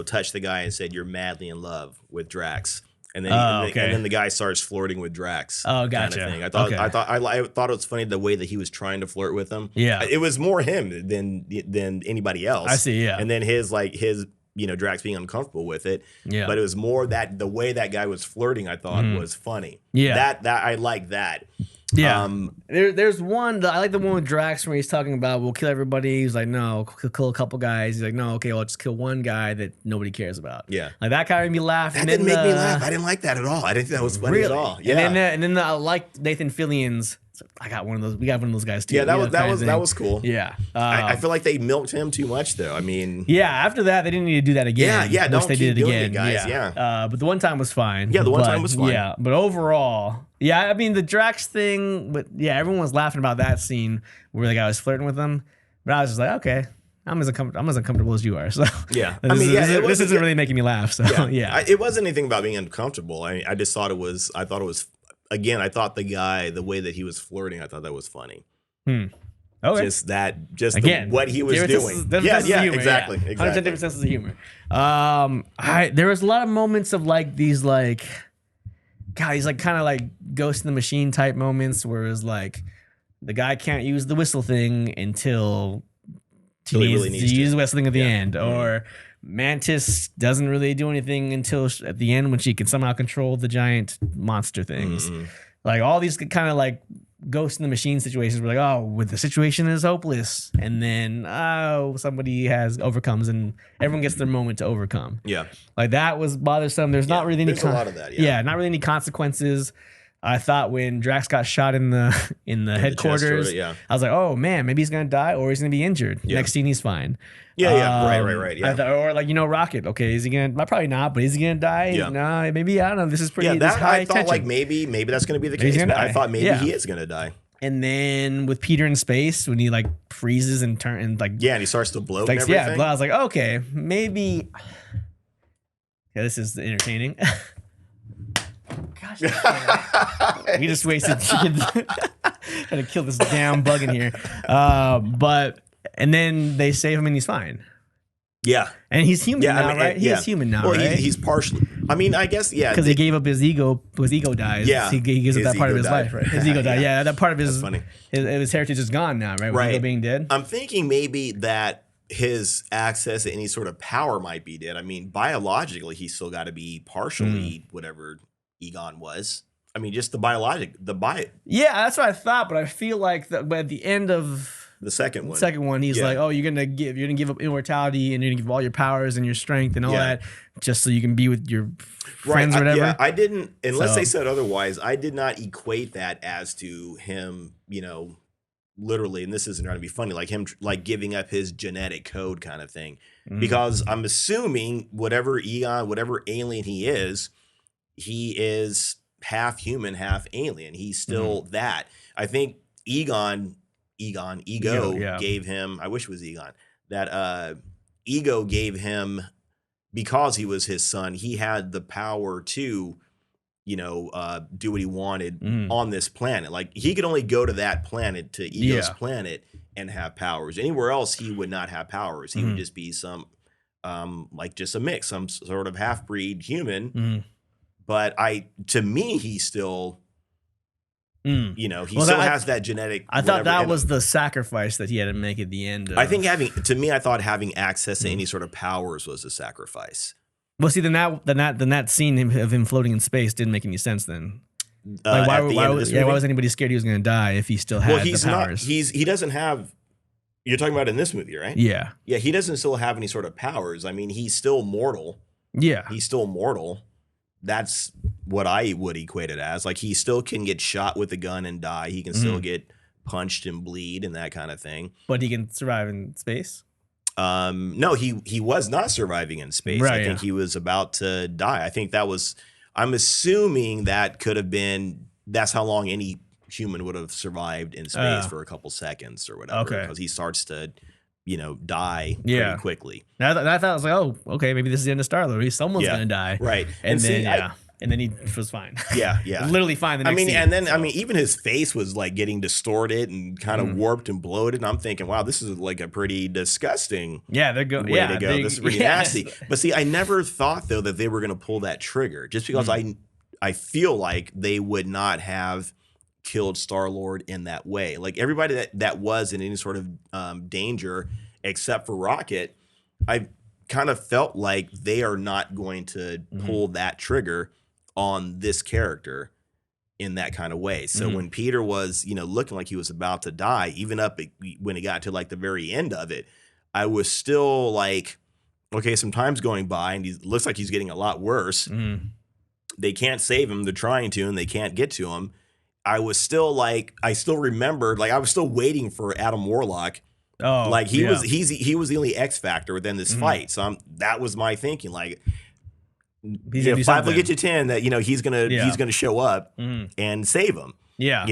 touched the guy and said, "You're madly in love with Drax," and then and then the guy starts flirting with Drax. Oh, gotcha. Kind of thing. I thought it was funny the way that he was trying to flirt with him. Yeah, it was more him than anybody else. I see. Yeah, and then his Drax being uncomfortable with it. Yeah, but it was more that the way that guy was flirting, I thought was funny. Yeah, that I like that. Yeah, there's one. I like the one with Drax where he's talking about we'll kill everybody. He's like, no, kill a couple guys. He's like, no, okay, I'll just kill one guy that nobody cares about. Yeah, like that kind of made me laugh. That didn't make me laugh. I didn't like that at all. I didn't think that was funny at all. Yeah, and then I liked Nathan Fillion's. I got one of those. We got one of those guys too. Yeah, that was cool. Yeah, I feel like they milked him too much though. I mean, yeah. After that, they didn't need to do that again. Yeah. Don't they keep did it doing again, it, guys. Yeah. But the one time was fine. Yeah, the one time was fine. Yeah, but overall, yeah. I mean, the Drax thing, but yeah, everyone was laughing about that scene where the guy was flirting with them. But I was just like, okay, I'm as uncomfortable as you are. So yeah, this isn't really making me laugh. So yeah. It wasn't anything about being uncomfortable. I just thought it was. I thought it was. Again, I thought the way that he was flirting, I thought that was funny. Okay. What he was doing. Exactly. 100% different senses of humor. There was a lot of moments of like these like, God, he's like kind of like Ghost in the Machine type moments where it's like the guy can't use the whistle thing until he needs to use the whistle thing at the end, or Mantis doesn't really do anything until at the end when she can somehow control the giant monster things. Like all these kind of like Ghost in the Machine situations were like, oh, the situation is hopeless, and then somebody overcomes, and everyone gets their moment to overcome. Yeah, like that was bothersome. There's not really any. There's a lot of that. Yeah, not really any consequences. I thought when Drax got shot in the headquarters, I was like, oh man, maybe he's gonna die or he's gonna be injured. Yeah. Next scene, he's fine. Right. Yeah. Or like Rocket. Okay, is he gonna? Probably not, but is he gonna die? Yeah. No, maybe I don't know. This is pretty. Yeah, high I thought tension. like maybe that's gonna be the case. I thought maybe he is gonna die. And then with Peter in space, when he like freezes and and he starts to bloat. Like, and everything. I was like, okay, maybe. Yeah, this is entertaining. Gosh, we just wasted trying to kill this damn bug in here. And then they save him and he's fine. Yeah, and he's human now, right? He is human now, well, right? He's partially. I mean, I guess, yeah. Because he gave up his ego. His ego dies. Yeah. He gives up that part of his life, right? His ego died. Yeah, that part of his heritage is gone now, right? With ego being dead. I'm thinking maybe that his access to any sort of power might be dead. I mean, biologically, he's still got to be partially whatever Egon was. I mean, just Yeah, that's what I thought, but I feel like at the end of the second one, he's like, "Oh, you're gonna give up immortality, and you're gonna give all your powers and your strength and all that, just so you can be with your friends or whatever." I didn't, unless they said otherwise, I did not equate that as to him, literally, and this isn't trying to be funny, like him like giving up his genetic code kind of thing, because I'm assuming whatever Egon, whatever alien he is half human, half alien. He's still that. I think Ego gave him, I wish it was Egon, that Ego gave him, because he was his son, he had the power to, do what he wanted on this planet. Like, he could only go to that planet, to Ego's planet, and have powers. Anywhere else, he would not have powers. He would just be some, like just a mix, some sort of half-breed human. But to me, he still, has that genetic. I thought that was the sacrifice that he had to make at the end. I think I thought having access to any sort of powers was a sacrifice. Well, see, then that scene of him floating in space didn't make any sense then. Like, why was anybody scared he was going to die if he still had the powers? He doesn't have. You're talking about in this movie, right? Yeah. Yeah, he doesn't still have any sort of powers. I mean, he's still mortal. Yeah. He's still mortal. That's what I would equate it as. Like, he still can get shot with a gun and die. He can still get punched and bleed and that kind of thing. But he can survive in space? No, he was not surviving in space. Right, I think he was about to die. I think I'm assuming that could have been, that's how long any human would have survived in space, for a couple seconds or whatever. Okay. Because he starts to, die pretty quickly. I thought I was like, oh, okay, maybe this is the end of Star-Lord. Maybe someone's going to die. Right. And then he was fine. Yeah. Literally fine the next scene. Even his face was like getting distorted and kind of warped and bloated. And I'm thinking, wow, this is like a pretty disgusting way to go. This is pretty nasty. But see, I never thought, though, that they were going to pull that trigger, just because I feel like they would not have killed Star-Lord in that way. Like, everybody that was in any sort of danger except for Rocket, I kind of felt like they are not going to pull that trigger on this character in that kind of way. So when Peter was, looking like he was about to die, even when it got to like the very end of it, I was still like, okay, some time's going by and he looks like he's getting a lot worse. They can't save him. They're trying to, and they can't get to him. I was still like, I still remembered, like, I was still waiting for Adam Warlock. Oh, like he was the only X factor within this fight. So that was my thinking. Like, 5 will get you 10. That he's gonna show up and save him. Yeah,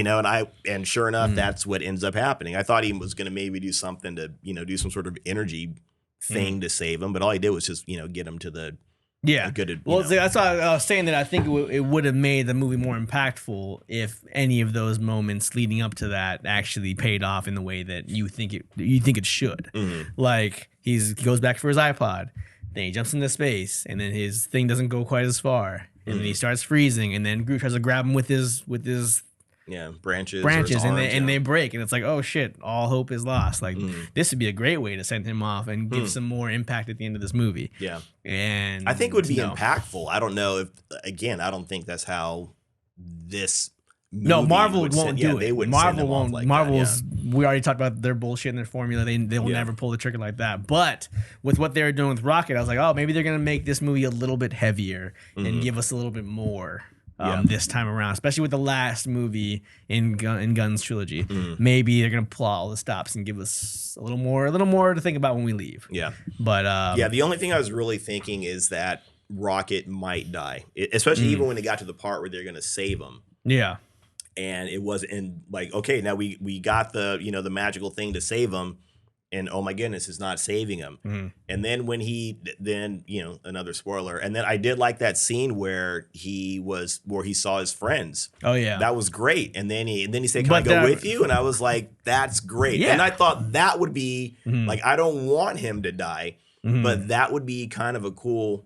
and sure enough, that's what ends up happening. I thought he was gonna maybe do something to do some sort of energy thing to save him, but all he did was just get him to the. Yeah. That's why I was saying that I think it would have made the movie more impactful if any of those moments leading up to that actually paid off in the way that you think it should. Like, he goes back for his iPod, then he jumps into space, and then his thing doesn't go quite as far, and then he starts freezing, and then Groot tries to grab him with his branches, and they break, and it's like, oh shit, all hope is lost. Like, this would be a great way to send him off and give some more impact at the end of this movie. Yeah, and I think it would be impactful. I don't know if, again, I don't think that's how this. Marvel won't do it. They wouldn't. Marvel won't. Like Marvel's. We already talked about their bullshit and their formula. They will never pull the trigger like that. But with what they were doing with Rocket, I was like, oh, maybe they're gonna make this movie a little bit heavier and give us a little bit more. This time around, especially with the last movie in Gunn's trilogy, maybe they're gonna pull all the stops and give us a little more to think about when we leave. Yeah, but the only thing I was really thinking is that Rocket might die, especially even when it got to the part where they're gonna save him. Yeah, and it was like, okay, now we got the the magical thing to save him. And oh my goodness, it's not saving him. And then when another spoiler. And then I did like that scene where he saw his friends. Oh yeah, that was great. And then he said, "Can I go with you?" And I was like, "That's great." Yeah. And I thought that would be like, I don't want him to die, but that would be kind of a cool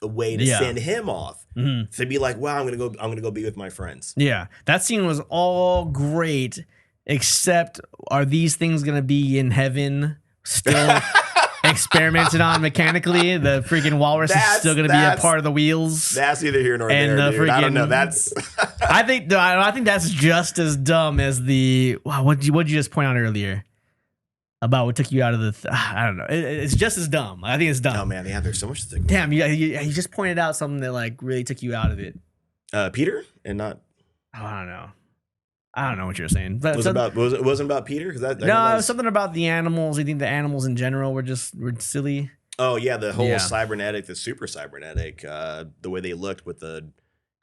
a way to send him off to be like, wow, I'm gonna go be with my friends. Yeah, that scene was all great, except are these things gonna be in heaven still experimented on mechanically? The freaking walrus is still gonna be a part of the wheels. That's either here nor there. Dude. I don't know. That's I think that's just as dumb as the what'd you just point out earlier about what took you out of the I don't know. It's just as dumb. I think it's dumb. Oh man, yeah, there's so much to think about. Damn, you just pointed out something that like really took you out of it. Peter and not. Oh, I don't know what you're saying. But it wasn't about Peter because it was something about the animals. You think the animals in general were silly? Oh yeah, the whole cybernetic, the super cybernetic, the way they looked with the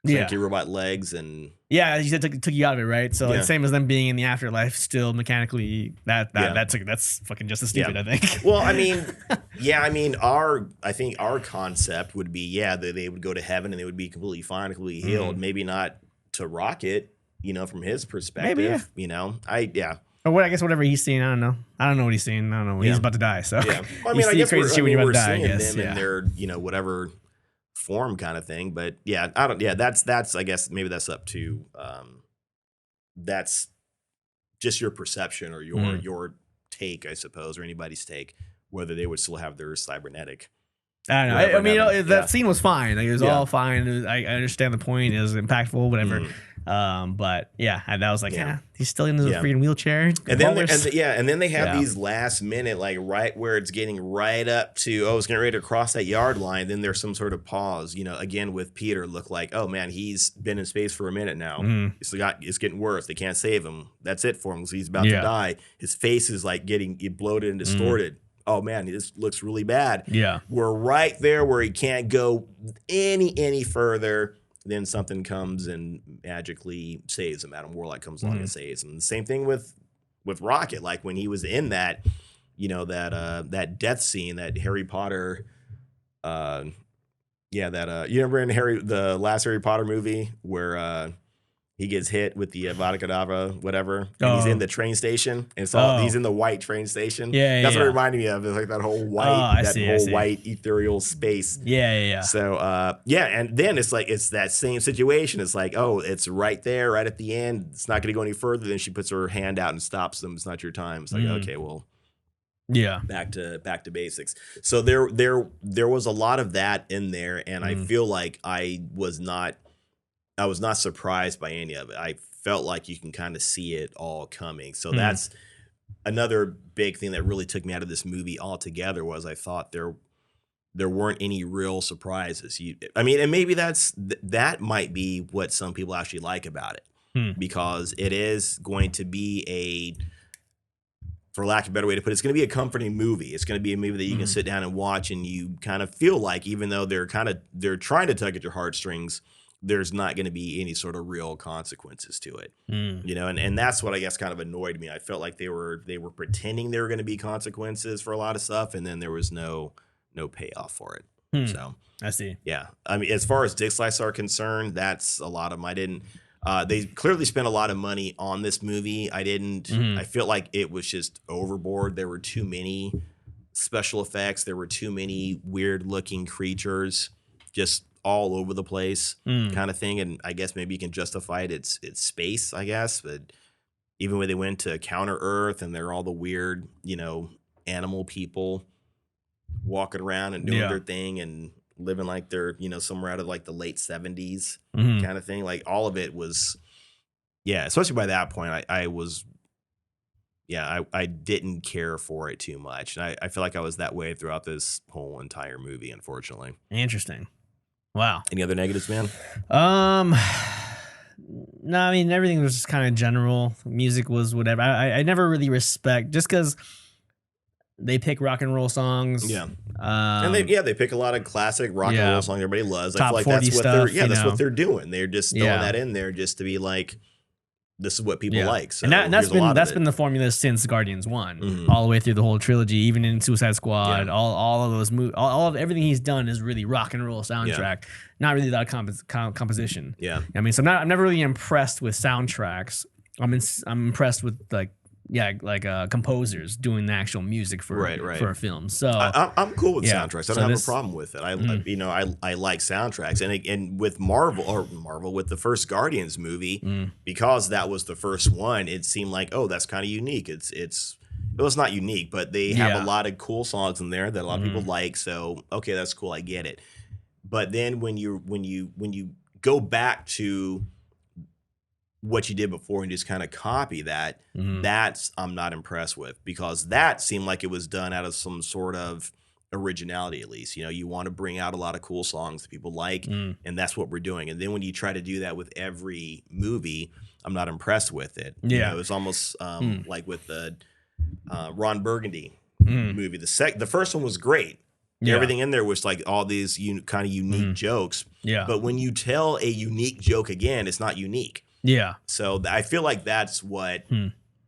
cranky robot legs and you said took you out of it, right? So like, same as them being in the afterlife, still mechanically that's fucking just as stupid. I think. Well, I mean, I think our concept would be that they would go to heaven and they would be completely fine, completely healed. Maybe not to Rocket. From his perspective, maybe, Or I guess whatever he's seeing, I don't know what he's seeing. I don't know. He's about to die, so Well, I mean, I guess we're seeing them in their whatever form kind of thing. But I don't. Yeah, that's I guess maybe that's up to that's just your perception or your take, I suppose, or anybody's take, whether they would still have their cybernetic. I don't know. I mean, that scene was fine. Like, it was all fine. I understand the point. It was impactful, whatever. But and that was like, he's still in his freaking wheelchair. And then they have these last minute, like right where it's getting right up to, it's getting ready to cross that yard line. Then there's some sort of pause, again with Peter, look like, oh man, he's been in space for a minute now. It's getting worse. They can't save him. That's it for him. So he's about to die. His face is like getting bloated and distorted. Oh man, this looks really bad. Yeah. We're right there where he can't go any further. Then something comes and magically saves him. Adam Warlock comes along and saves him. The same thing with Rocket. Like when he was in that, that death scene, that Harry Potter, you remember in the last Harry Potter movie where he gets hit with the Avada Kedavra, whatever. And he's in the train station. And so he's in the white train station. That's what it reminded me of. It's like that whole white, white ethereal space. Yeah. So, and then it's like, it's that same situation. It's like, it's right there, right at the end. It's not going to go any further. Then she puts her hand out and stops them. It's not your time. It's like, okay, well. Yeah. Back to basics. So there was a lot of that in there. And I feel like I was not surprised by any of it. I felt like you can kind of see it all coming. So that's another big thing that really took me out of this movie altogether, was I thought there weren't any real surprises. And maybe that might be what some people actually like about it, because it is going to be for lack of a better way to put it, it's going to be a comforting movie. It's going to be a movie that you can sit down and watch, and you kind of feel like, even though they're trying to tug at your heartstrings, there's not going to be any sort of real consequences to it, and that's what I guess kind of annoyed me. I felt like they were pretending there were going to be consequences for a lot of stuff, and then there was no payoff for it. So I see. Yeah, I mean, as far as Dick Slice are concerned, that's a lot of them. I didn't. They clearly spent a lot of money on this movie. I didn't. I feel like it was just overboard. There were too many special effects. There were too many weird looking creatures, just all over the place kind of thing. And I guess maybe you can justify it. It's space, I guess. But even when they went to Counter Earth and they're all the weird, animal people walking around and doing their thing and living like they're, somewhere out of like the late 70s kind of thing. Like all of it was, especially by that point, I was, I didn't care for it too much. And I feel like I was that way throughout this whole entire movie, unfortunately. Interesting. Wow. Any other negatives, man? No, I mean, everything was just kind of general. Music was whatever. I never really respect, just because they pick rock and roll songs. Yeah. And they pick a lot of classic rock and roll songs everybody loves. Top I feel like 40 that's what stuff, that's what they're doing. They're just throwing that in there just to be like, this is what people like. So and that's been the formula since Guardians 1, all the way through the whole trilogy, even in Suicide Squad. All of those movies, all of everything he's done is really rock and roll soundtrack, not really that composition. Yeah, I mean, so I'm never really impressed with soundtracks. I'm impressed with like composers doing the actual music for a film. So I'm cool with soundtracks. I don't have a problem with it. I like soundtracks, and with Marvel with the first Guardians movie, because that was the first one. It seemed like, oh, that's kind of unique. It's not unique, but they have a lot of cool songs in there that a lot of people like. So okay, that's cool. I get it. But then when you go back to what you did before and just kind of copy that, that's I'm not impressed with, because that seemed like it was done out of some sort of originality. At least, you want to bring out a lot of cool songs that people like, and that's what we're doing. And then when you try to do that with every movie, I'm not impressed with it. It was almost like with the Ron Burgundy movie. The first one was great. Everything in there was like all these kind of unique jokes. But when you tell a unique joke again, it's not unique. So I feel like that's what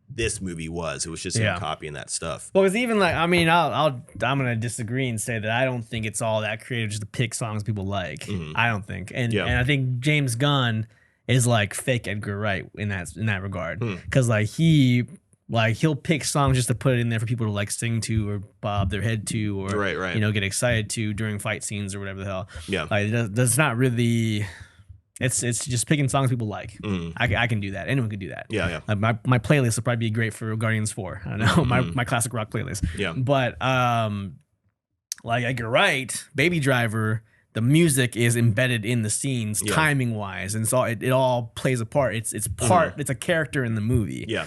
this movie was. It was just him copying that stuff. Well, it's even like, I'm gonna disagree and say that I don't think it's all that creative just to pick songs people like. I don't think, and I think James Gunn is like fake Edgar Wright in that regard, because he'll pick songs just to put it in there for people to like sing to or bob their head to or get excited to during fight scenes or whatever the hell. That's not really. It's just picking songs people like. I can do that. Anyone can do that. My playlist will probably be great for Guardians 4. I don't know, my classic rock playlist. But like Edgar Wright, Baby Driver, the music is embedded in the scenes timing wise, and so it all plays a part. It's a character in the movie.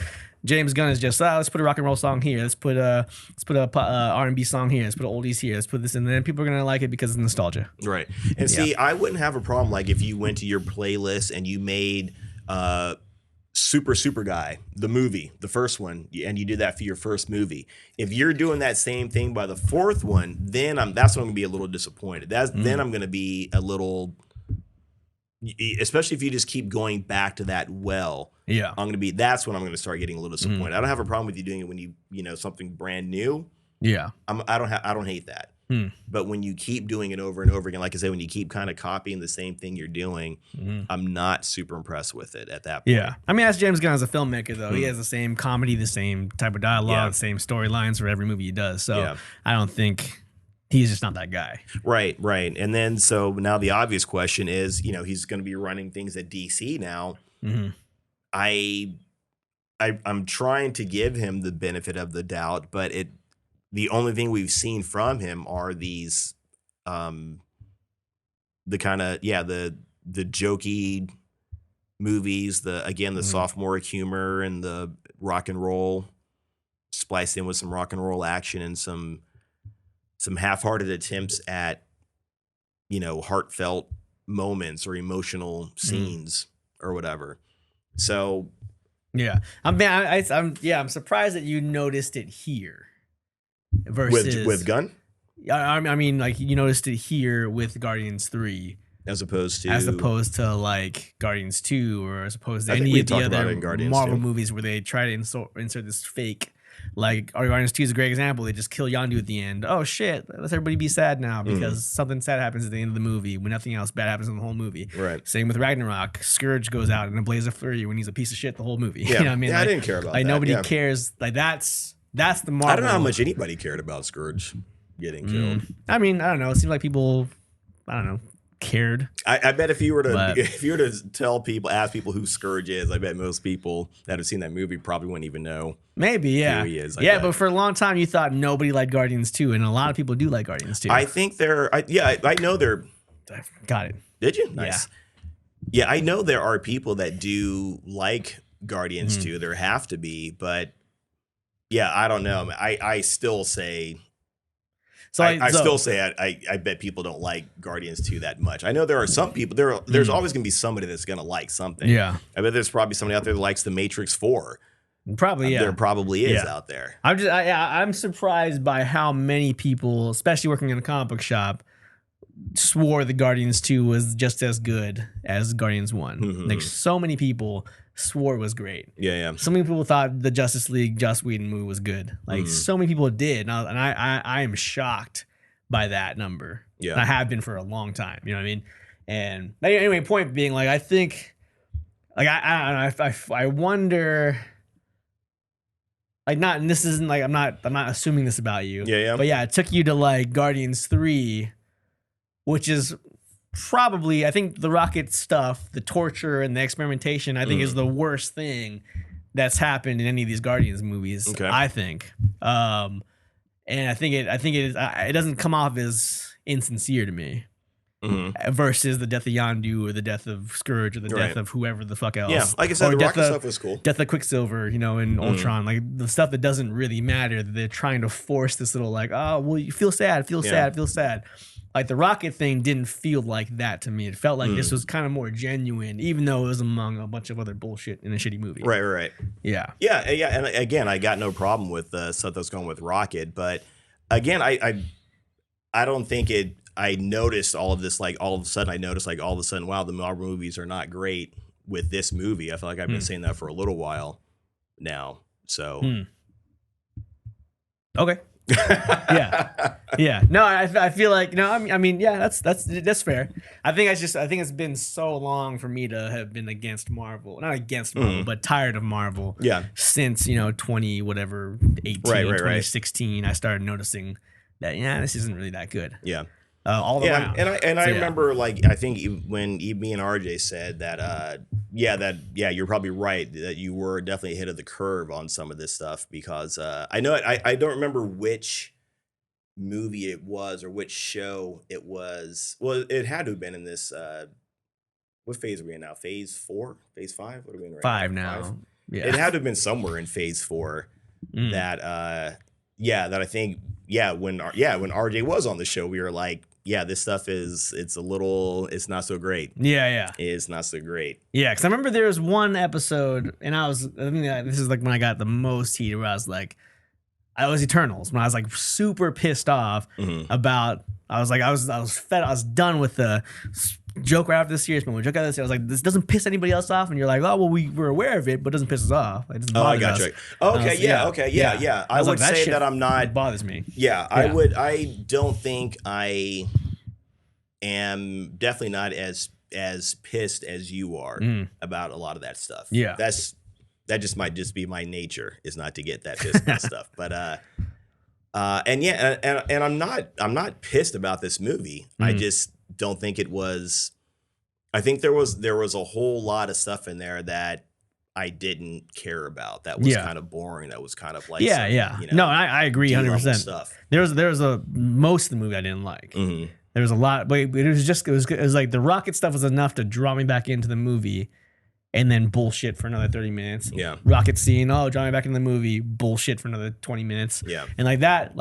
James Gunn is just let's put a rock and roll song here. Let's put a R&B song here. Let's put oldies here. Let's put this in there. And people are gonna like it because it's nostalgia. Right. And see, I wouldn't have a problem like if you went to your playlist and you made Super Guy, the movie, the first one, and you did that for your first movie. If you're doing that same thing by the fourth one, then that's when I'm gonna be a little disappointed. Then I'm gonna be a little. Especially if you just keep going back to that that's when I'm gonna start getting a little disappointed. I don't have a problem with you doing it when you something brand new. I don't hate that. But when you keep doing it over and over again, like I said, when you keep kind of copying the same thing you're doing, I'm not super impressed with it at that point. That's James Gunn as a filmmaker though. He has the same comedy, the same type of dialogue, the same storylines for every movie he does. So I don't think. He's just not that guy. Right. And then, so now the obvious question is, he's going to be running things at DC now. I'm trying to give him the benefit of the doubt, but the only thing we've seen from him are these, the kind of, the jokey movies, the sophomore humor and the rock and roll spliced in with some rock and roll action and some half-hearted attempts at, heartfelt moments or emotional scenes or whatever. So, I'm surprised that you noticed it here versus with Gunn. I mean, like you noticed it here with Guardians 3 as opposed to like Guardians 2 or as opposed to any of the other Marvel movies where they try to insert this fake. Like Guardians 2 is a great example. They just kill Yondu at the end. Oh shit! Let's everybody be sad now because something sad happens at the end of the movie when nothing else bad happens in the whole movie. Right. Same with Ragnarok. Scourge goes out in a blaze of fury when he's a piece of shit the whole movie. Yeah. You know what I mean? I didn't care about that. Nobody cares. Like that's the Marvel. I don't know how much anybody cared about Scourge getting killed. I mean, I don't know. It seemed like people, cared. I bet if you were to ask people who Scourge is, I bet most people that have seen that movie probably wouldn't even know. Maybe, who he is. But for a long time you thought nobody liked Guardians 2, and a lot of people do like Guardians 2. I think I know they're. Got it. Did you? Nice. Yeah, I know there are people that do like Guardians 2. There have to be, but I don't know. I still say. So I still say I bet people don't like Guardians 2 that much. I know there are some people. There's always going to be somebody that's going to like something. Yeah. I bet there's probably somebody out there that likes The Matrix 4. Probably, There probably is out there. I'm surprised by how many people, especially working in a comic book shop, swore the Guardians 2 was just as good as Guardians 1. Like so many people swore it was great. Yeah. So many people thought the Justice League Joss Whedon movie was good. Like so many people did, and I am shocked by that number. Yeah, and I have been for a long time. You know what I mean? And anyway, point being, like I think, like I don't know, I wonder. like not, and this isn't like I'm not assuming this about you. Yeah. But yeah, it took you to like Guardians 3, which is probably, I think the rocket stuff, the torture and the experimentation, I think is the worst thing that's happened in any of these Guardians movies. Okay. I think. And I think it doesn't come off as insincere to me. Versus the death of Yondu or the death of Scourge or the death of whoever the fuck else. Yeah, like I said, the rocket stuff was cool. Death of Quicksilver, in Ultron, like the stuff that doesn't really matter. They're trying to force this little like, oh, well, you feel sad. Like the rocket thing didn't feel like that to me. It felt like this was kind of more genuine, even though it was among a bunch of other bullshit in a shitty movie. Right. Yeah. And again, I got no problem with stuff that's going with Rocket, but again, I don't think it. I noticed all of this, like all of a sudden, wow, the Marvel movies are not great with this movie. I feel like I've been saying that for a little while now. So, okay, yeah. No, I feel like I mean, yeah, that's fair. I think it's been so long for me to have been against Marvel, not against Marvel, but tired of Marvel. Yeah, since 2016, I started noticing that this isn't really that good. Yeah. All the round. I remember like I think when me and RJ said that you're probably right that you were definitely ahead of the curve on some of this stuff because I don't remember which movie it was or which show it was. Well, it had to have been in this. What phase are we in now? Phase 4? Phase 5? What are we in right 5 now? 5? Yeah, it had to have been somewhere in phase 4 that I think when RJ was on the show we were like. Yeah, this stuff it's not so great. Yeah. It's not so great. Yeah, because I remember there was one episode, and this is like when I got the most heat, where I was Eternals, when I was like super pissed off about, I was fed, I was done with the joke right after the series, but when we joke out this, I was like, this doesn't piss anybody else off, and you're like, oh well, we're aware of it, but it doesn't piss us off. It doesn't bother us. Okay, yeah. I would say that I'm not. It bothers me. Yeah, I don't think I am definitely not as pissed as you are about a lot of that stuff. Yeah, that just might just be my nature is not to get that pissed about stuff. But and I'm not pissed about this movie. I just don't think it was. I think there was a whole lot of stuff in there that I didn't care about. That was kind of boring. That was kind of like No, I agree 100%. There was a most of the movie I didn't like. There was a lot, but it was like the rocket stuff was enough to draw me back into the movie, and then bullshit for another 30 minutes. Yeah, rocket scene. Draw me back into the movie. Bullshit for another 20 minutes. Yeah, and like that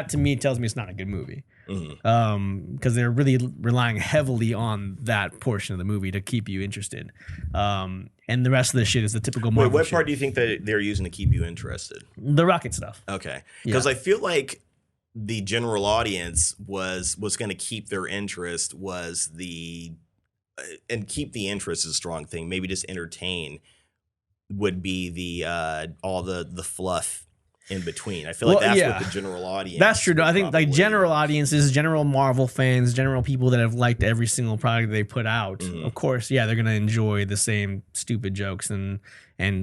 to me tells me it's not a good movie. Because they're really relying heavily on that portion of the movie to keep you interested. And the rest of the shit is the typical Marvel what shit. part do you think that they're using to keep you interested? The rocket stuff. Okay, because I feel like the general audience was going to keep their interest and keep the interest is a strong thing. Maybe just entertain would be the all the fluff in between. I feel like that's what the general audience. That's true. I think like general audiences, general Marvel fans, general people that have liked every single product they put out. Of course, they're gonna enjoy the same stupid jokes and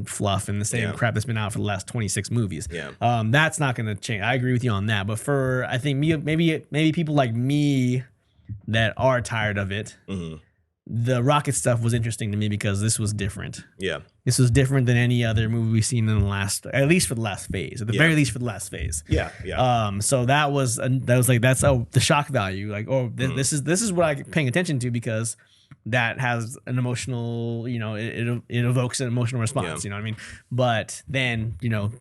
fluff and the same crap that's been out for the last 26 movies. Yeah. That's not gonna change. I agree with you on that. But for I think maybe people like me that are tired of it. The rocket stuff was interesting to me because this was different. Yeah. This was different than any other movie we've seen in the last, at least for the last phase, at the very least for the last phase. Yeah. So that was like, that's the shock value. Like, this is what I'm paying attention to because that has an emotional, it evokes an emotional response, you know what I mean? But then,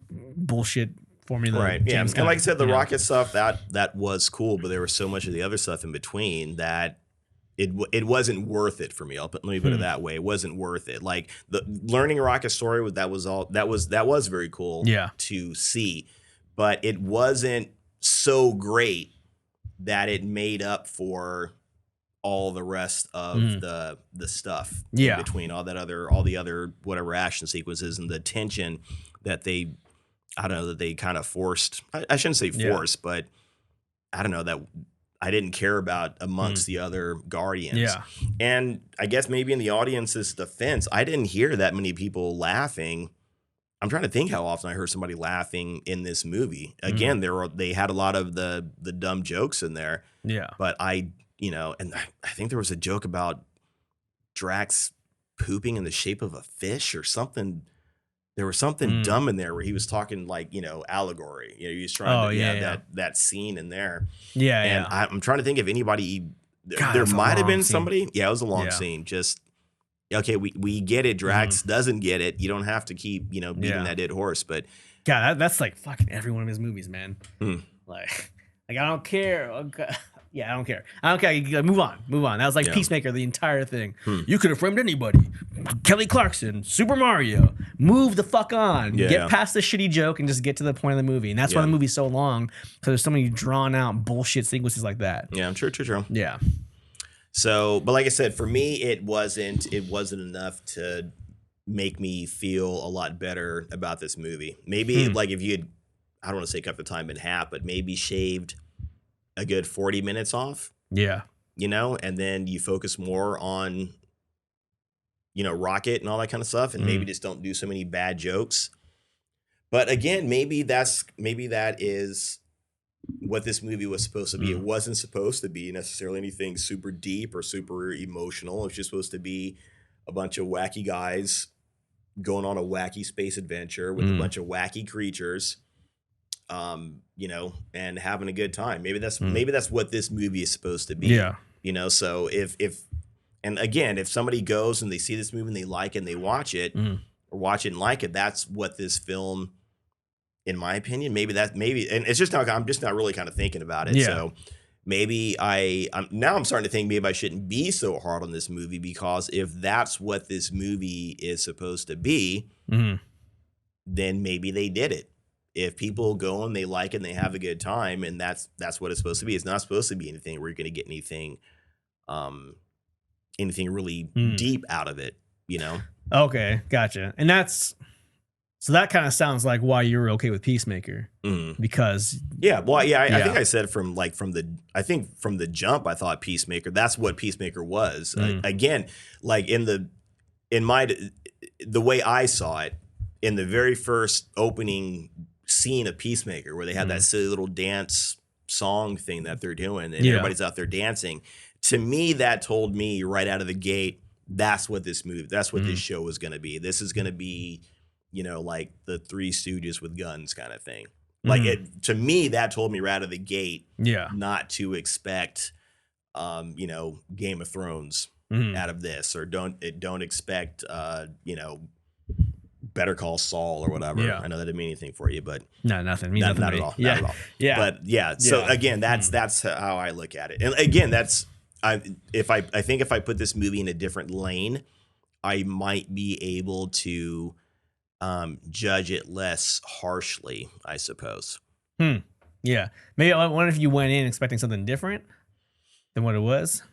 bullshit formula. Right. Yeah. And like I said, the rocket stuff, that was cool, but there was so much of the other stuff in between that it wasn't worth it for me. Let me put it that way. It wasn't worth it. Like the learning a rocket story that was very cool to see, but it wasn't so great that it made up for all the rest of the stuff in between, all the other whatever action sequences and the tension that they kind of forced. I shouldn't say forced, but I don't know, that I didn't care about amongst the other Guardians. Yeah. And I guess maybe in the audience's defense, I didn't hear that many people laughing I'm trying to think how often I heard somebody laughing in this movie. Again, they had a lot of the dumb jokes in there. Yeah. But and I think there was a joke about Drax pooping in the shape of a fish or something. There was something dumb in there where he was talking like, allegory. He was trying to that scene in there. Yeah. And yeah. I'm trying to think if anybody, God, there might have been scene. somebody. Yeah, it was a long scene. Just, okay, we get it. Drax doesn't get it. You don't have to keep, beating that dead horse. But God, that's like fucking every one of his movies, man. Like I don't care. Yeah, I don't care. Move on. That was like Peacemaker, the entire thing. You could have framed anybody. Kelly Clarkson, Super Mario. Move the fuck on. Yeah. Get past the shitty joke and just get to the point of the movie. And that's why the movie's so long, because there's so many drawn out bullshit sequences like that. Yeah, true. Yeah. So, but like I said, for me, it wasn't enough to make me feel a lot better about this movie. Maybe like if you had, I don't want to say cut the time in half, but maybe shaved a good 40 minutes off. Yeah. And then you focus more on, Rocket and all that kind of stuff, and maybe just don't do so many bad jokes. But again, maybe that is what this movie was supposed to be. It wasn't supposed to be necessarily anything super deep or super emotional. It was just supposed to be a bunch of wacky guys going on a wacky space adventure with a bunch of wacky creatures. And having a good time. Maybe that's what this movie is supposed to be. Yeah. So if somebody goes and they see this movie and they like it and they watch it or watch it and like it, that's what this film, in my opinion, and it's just not, I'm just not really kind of thinking about it. Yeah. So maybe I'm starting to think maybe I shouldn't be so hard on this movie, because if that's what this movie is supposed to be, then maybe they did it. If people go and they like it and they have a good time, and that's what it's supposed to be. It's not supposed to be anything where you're going to get anything really deep out of it, Okay, gotcha. And that kind of sounds like why you were okay with Peacemaker, because I think I said from the jump, I thought Peacemaker, that's what Peacemaker was. Again, like the way I saw it in the very first opening scene of Peacemaker, where they had that silly little dance song thing that they're doing, and everybody's out there dancing. To me, that told me right out of the gate, that's what this show was going to be. This is going to be, like the Three Stooges with guns kind of thing. Like to me, that told me right out of the gate, not to expect, Game of Thrones out of this, or don't expect, Better Call Saul or whatever. Yeah. I know that didn't mean anything for you, but no, nothing. Not at all. Yeah. Not at all. Yeah. But so again, that's how I look at it. And again, I think if I put this movie in a different lane, I might be able to judge it less harshly, I suppose. Yeah. Maybe I wonder if you went in expecting something different than what it was.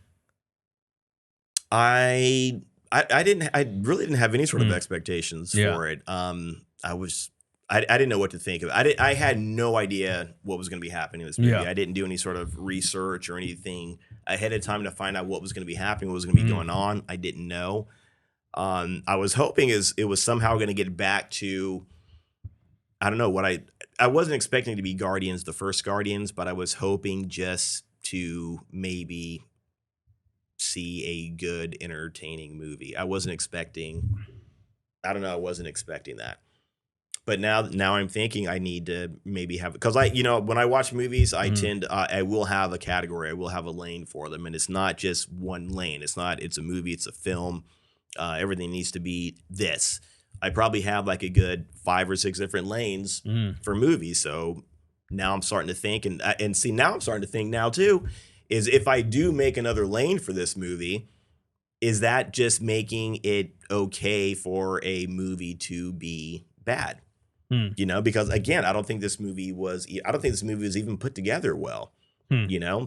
I really didn't have any sort of expectations for it. I didn't know what to think of it. I had no idea what was going to be happening in this movie. I didn't do any sort of research or anything ahead of time to find out what was going to be happening, what was going to be going on. I didn't know. I was hoping it was somehow going to get back to, I don't know, what I wasn't expecting it to be Guardians, the first Guardians, but I was hoping just to maybe see a good, entertaining movie. I wasn't expecting that. But now I'm thinking I need to maybe have, because when I watch movies, I tend I will have a category, I will have a lane for them, and it's not just one lane. It's a movie, it's a film. Everything needs to be this. I probably have like a good 5 or 6 different lanes for movies. So now I'm starting to think, and see, now I'm starting to think now too, is if I do make another lane for this movie, is that just making it okay for a movie to be bad? Because again, I don't think this movie was even put together well.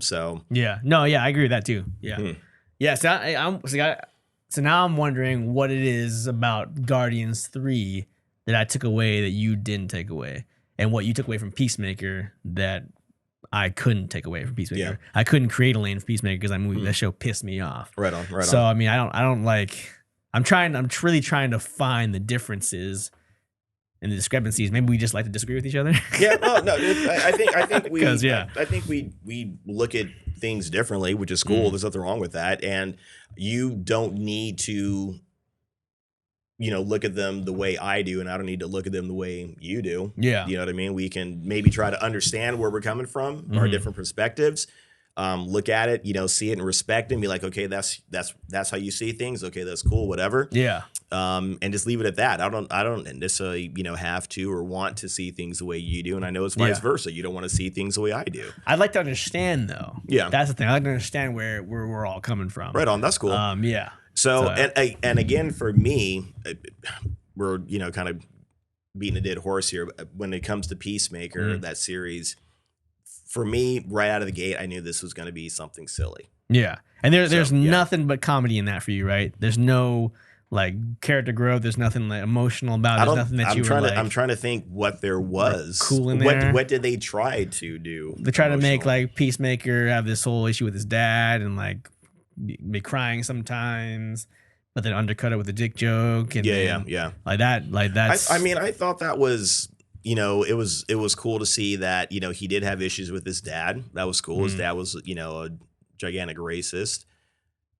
So I agree with that too. So now I'm wondering what it is about Guardians 3 that I took away that you didn't take away, and what you took away from Peacemaker that I couldn't take away from Peacemaker. Yeah. I couldn't create a lane for Peacemaker because that show pissed me off. Right on. So I mean, I'm really trying to find the differences and the discrepancies. Maybe we just like to disagree with each other. Yeah, no. I think we I think we look at things differently, which is cool. There's nothing wrong with that, and you don't need to, look at them the way I do, and I don't need to look at them the way you do. Yeah, you know what I mean. We can maybe try to understand where we're coming from, our different perspectives. Look at it, see it and respect it and be like, okay, that's how you see things. Okay, that's cool, whatever. Yeah. And just leave it at that. I don't necessarily, have to or want to see things the way you do. And I know it's vice versa. You don't want to see things the way I do. I'd like to understand though. Yeah. That's the thing. I'd like to understand where we're all coming from. Right on. That's cool. Yeah. So and again, for me, we're, kind of beating a dead horse here. When it comes to Peacemaker, that series, for me, right out of the gate, I knew this was going to be something silly. Yeah. And there's nothing but comedy in that for you, right? There's no like character growth. There's nothing like emotional about it. There's nothing that I'm trying to think what there was. Like, cool in there. What did they try to do? They try to make like Peacemaker have this whole issue with his dad and like be crying sometimes, but then undercut it with a dick joke. And yeah. Like that's. I thought that was. It was cool to see that, he did have issues with his dad. That was cool. His dad was, a gigantic racist.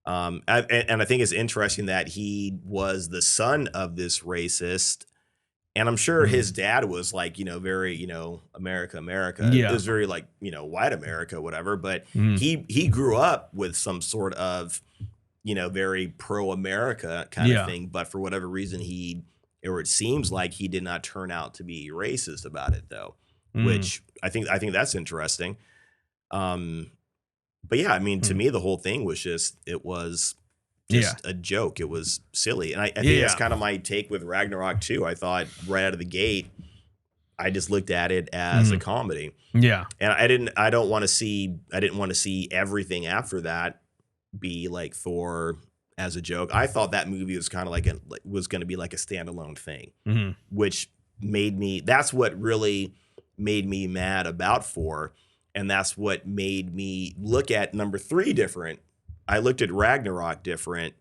And I think it's interesting that he was the son of this racist. And I'm sure his dad was like, very, America. Yeah. It was very like, white America, whatever. But he grew up with some sort of, very pro-America kind of thing. But for whatever reason, it seems like he did not turn out to be racist about it, though, which I think that's interesting. But yeah, I mean, to me, the whole thing was just a joke. It was silly, and I think that's kind of my take with Ragnarok too. I thought right out of the gate, I just looked at it as a comedy. Yeah, and I didn't want to see everything after that be like Thor as a joke. I thought that movie was kind of was going to be like a standalone thing, which that's what really made me mad about 4. And that's what made me look at number 3 different. I looked at Ragnarok different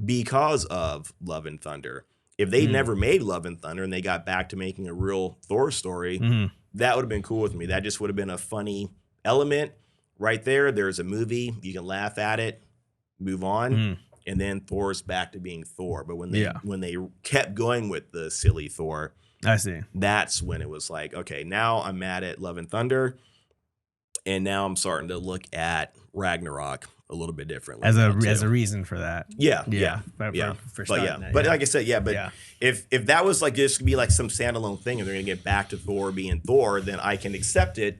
because of Love and Thunder. If they never made Love and Thunder and they got back to making a real Thor story, that would have been cool with me. That just would have been a funny element right there. There's a movie. You can laugh at it, move on. And then Thor's back to being Thor. But when they kept going with the silly Thor, I see. That's when it was like, okay, now I'm mad at Love and Thunder, and now I'm starting to look at Ragnarok a little bit differently as a reason for that. Yeah. For but like I said, if that was like just to be like some standalone thing, and they're gonna get back to Thor being Thor, then I can accept it.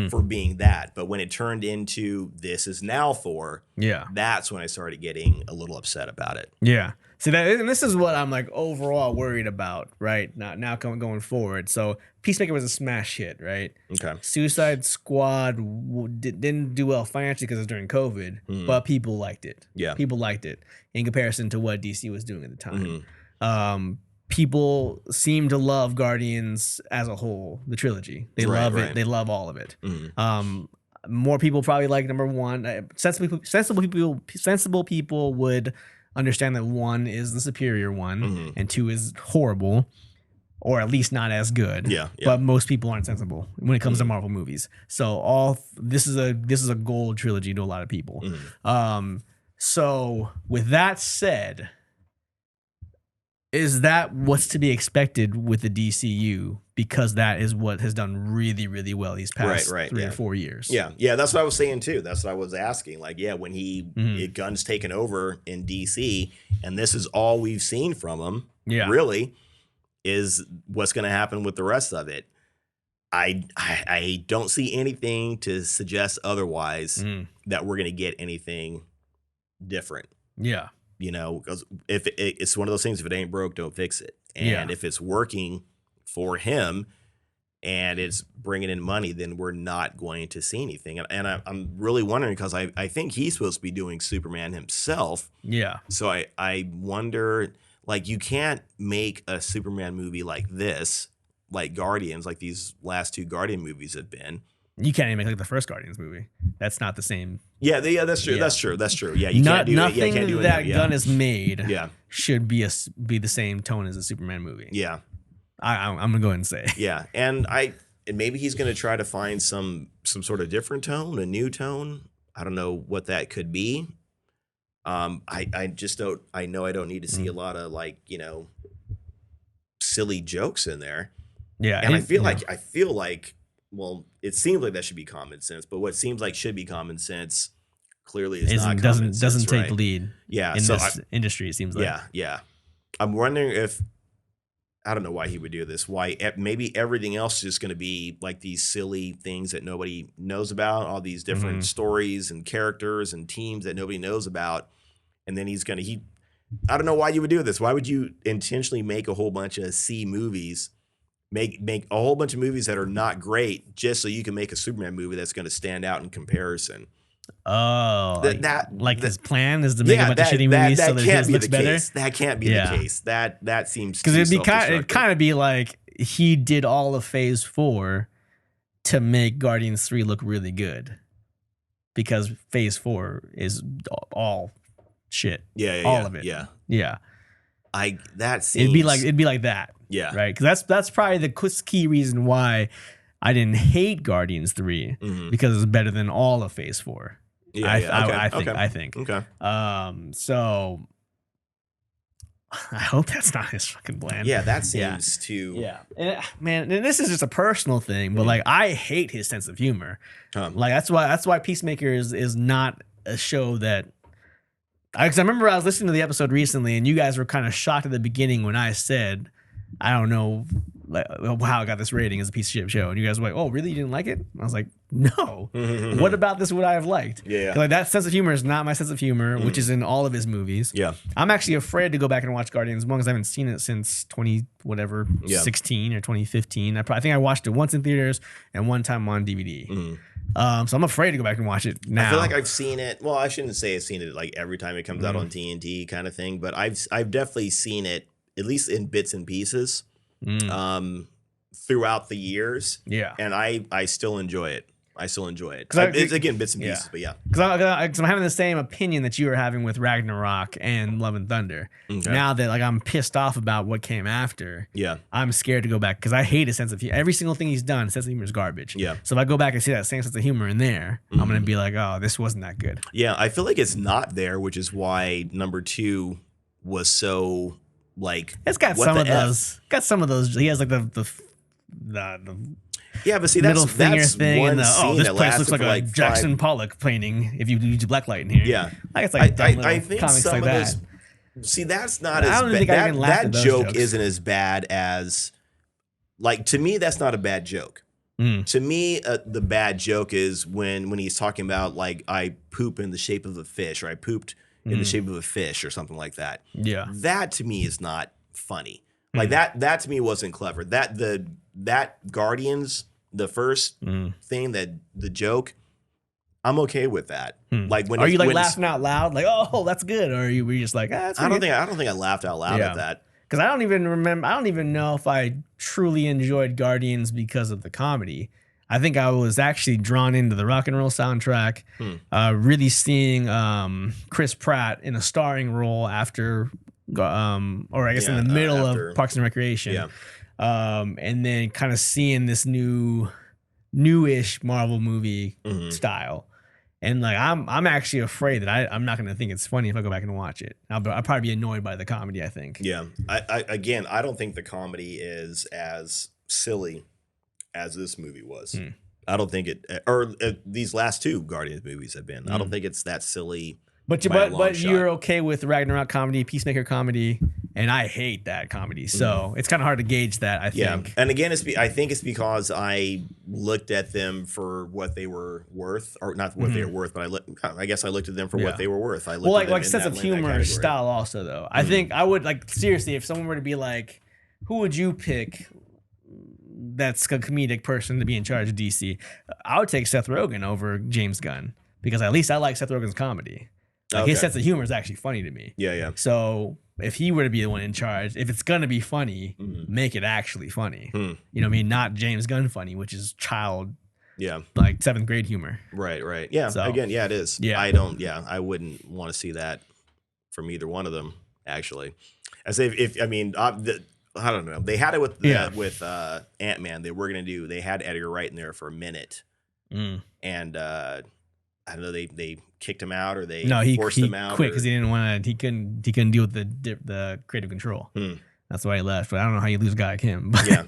For being that. But when it turned into this is now Thor, that's when I started getting a little upset about it. Yeah. See that, and this is what I'm like overall worried about, right? Now going forward. So Peacemaker was a smash hit, right? Okay. Suicide Squad didn't do well financially because it was during COVID, but people liked it. Yeah. People liked it in comparison to what DC was doing at the time. People seem to love Guardians as a whole, the trilogy. They love it. They love all of it. More people probably like number 1. Sensible people would understand that 1 is the superior one and 2 is horrible, or at least not as good. Yeah. But most people aren't sensible when it comes to Marvel movies. So this is a gold trilogy to a lot of people. So with that said, is that what's to be expected with the DCU? Because that is what has done really, really well these past 3 or 4 years. Yeah, that's what I was saying too. That's what I was asking. Like, when Gunn's taken over in DC, and this is all we've seen from him, really, is what's going to happen with the rest of it. I don't see anything to suggest otherwise that we're going to get anything different. Yeah. Because if it's one of those things, if it ain't broke, don't fix it. And if it's working for him and it's bringing in money, then we're not going to see anything. And I'm really wondering, because I think he's supposed to be doing Superman himself. Yeah. So I wonder, like, you can't make a Superman movie like this, like Guardians, like these last 2 Guardian movies have been. You can't even make like the first Guardians movie. That's not the same. Yeah, that's true. That's true. Yeah, you can't do nothing it. Can't do that Gunn has made Yeah. should be the same tone as a Superman movie. Yeah. I'm gonna go ahead and say. Yeah, and maybe he's gonna try to find some sort of different tone, a new tone. I don't know what that could be. I just don't. I know I don't need to see a lot of like silly jokes in there. Yeah, and I feel like well, it seems like that should be common sense, but what seems like should be common sense clearly is not common sense. Doesn't take right? the lead. Yeah, in this industry, it seems like. Yeah. I'm wondering if I don't know why he would do this. Why maybe everything else is just going to be like these silly things that nobody knows about, all these different stories and characters and teams that nobody knows about, and then I don't know why you would do this. Why would you intentionally make a whole bunch of C movies? Make a whole bunch of movies that are not great just so you can make a Superman movie that's going to stand out in comparison. Oh, his plan is to make a bunch of shitty movies so that his looks better. That can't be the case. That seems because it'd kind of be like he did all of Phase 4 to make Guardians 3 look really good because Phase 4 is all shit. All of it. Yeah. That seems it'd be like that. Yeah. Right. Because that's probably the key reason why I didn't hate Guardians 3 because it's better than all of Phase 4. I think. Okay. So I hope that's not his fucking plan. Yeah, that seems too. Yeah. And this is just a personal thing, but like I hate his sense of humor. Like that's why Peacemaker is not a show that. Because I remember I was listening to the episode recently, and you guys were kind of shocked at the beginning when I said, I don't know how I got this rating as a piece of shit show. And you guys were like, oh, really? You didn't like it? I was like, no. What about this would I have liked? Yeah. Like that sense of humor is not my sense of humor, which is in all of his movies. Yeah. I'm actually afraid to go back and watch Guardians 1 because I haven't seen it since 16 or 2015. I think I watched it once in theaters and one time on DVD. So I'm afraid to go back and watch it now. I feel like I've seen it. Well, I shouldn't say I've seen it like every time it comes out on TNT kind of thing, but I've definitely seen it at least in bits and pieces throughout the years. Yeah. And I still enjoy it. It's again bits and pieces, but yeah. Because I'm having the same opinion that you were having with Ragnarok and Love and Thunder. Okay. Now that like I'm pissed off about what came after, I'm scared to go back because I hate his sense of humor. Every single thing he's done, sense of humor is garbage. Yeah. So if I go back and see that same sense of humor in there, I'm gonna be like, oh, this wasn't that good. Yeah, I feel like it's not there, which is why number 2 was so like. It's got some of those. Got some of those. He has like the yeah, but see, that's thing one and scene this that place looks like a Jackson Pollock painting if you use black light in here. Yeah, like it's like I think comics some like of that. those. See, that's not as bad. That joke jokes. Isn't as bad as like to me. That's not a bad joke. To me, the bad joke is when he's talking about like I poop in the shape of a fish or I pooped in the shape of a fish or something like that. Yeah, that to me is not funny. Like that to me wasn't clever. That Guardians, the first thing that the joke, I'm okay with that. Like when are you like laughing out loud, like oh that's good, or were you just like I don't think I laughed out loud at that because I don't even remember. I don't even know if I truly enjoyed Guardians because of the comedy. I think I was actually drawn into the rock and roll soundtrack, really seeing Chris Pratt in a starring role after. Or I guess in the middle of Parks and Recreation, and then kind of seeing this newish Marvel movie style, and like I'm actually afraid that I'm not going to think it's funny if I go back and watch it. I'll probably be annoyed by the comedy. I think. Yeah, I don't think the comedy is as silly as this movie was. I don't think these last 2 Guardians movies have been. I don't think it's that silly. But you're okay with Ragnarok comedy, Peacemaker comedy, and I hate that comedy. So it's kind of hard to gauge that, I think. Yeah, and again, I think it's because I looked at them for what they were worth, or not what they were worth, but I guess I looked at them for what they were worth. I looked like sense of humor style also though. I think I would like seriously if someone were to be like, who would you pick? That's a comedic person to be in charge of DC. I would take Seth Rogen over James Gunn because at least I like Seth Rogen's comedy. Like his sense of humor is actually funny to me. Yeah. So if he were to be the one in charge, if it's gonna be funny, make it actually funny. You know what I mean? Not James Gunn funny, which is child. Yeah. Like 7th grade humor. Right. Yeah. So, again, it is. Yeah. I wouldn't want to see that from either one of them. Actually, as if I don't know. They had it with Ant-Man. They had Edgar Wright in there for a minute, and I don't know. They kicked him out, or they forced him out. Quit because he didn't want to. He couldn't deal with the creative control. That's why he left. But I don't know how you lose a guy like him. But, yeah.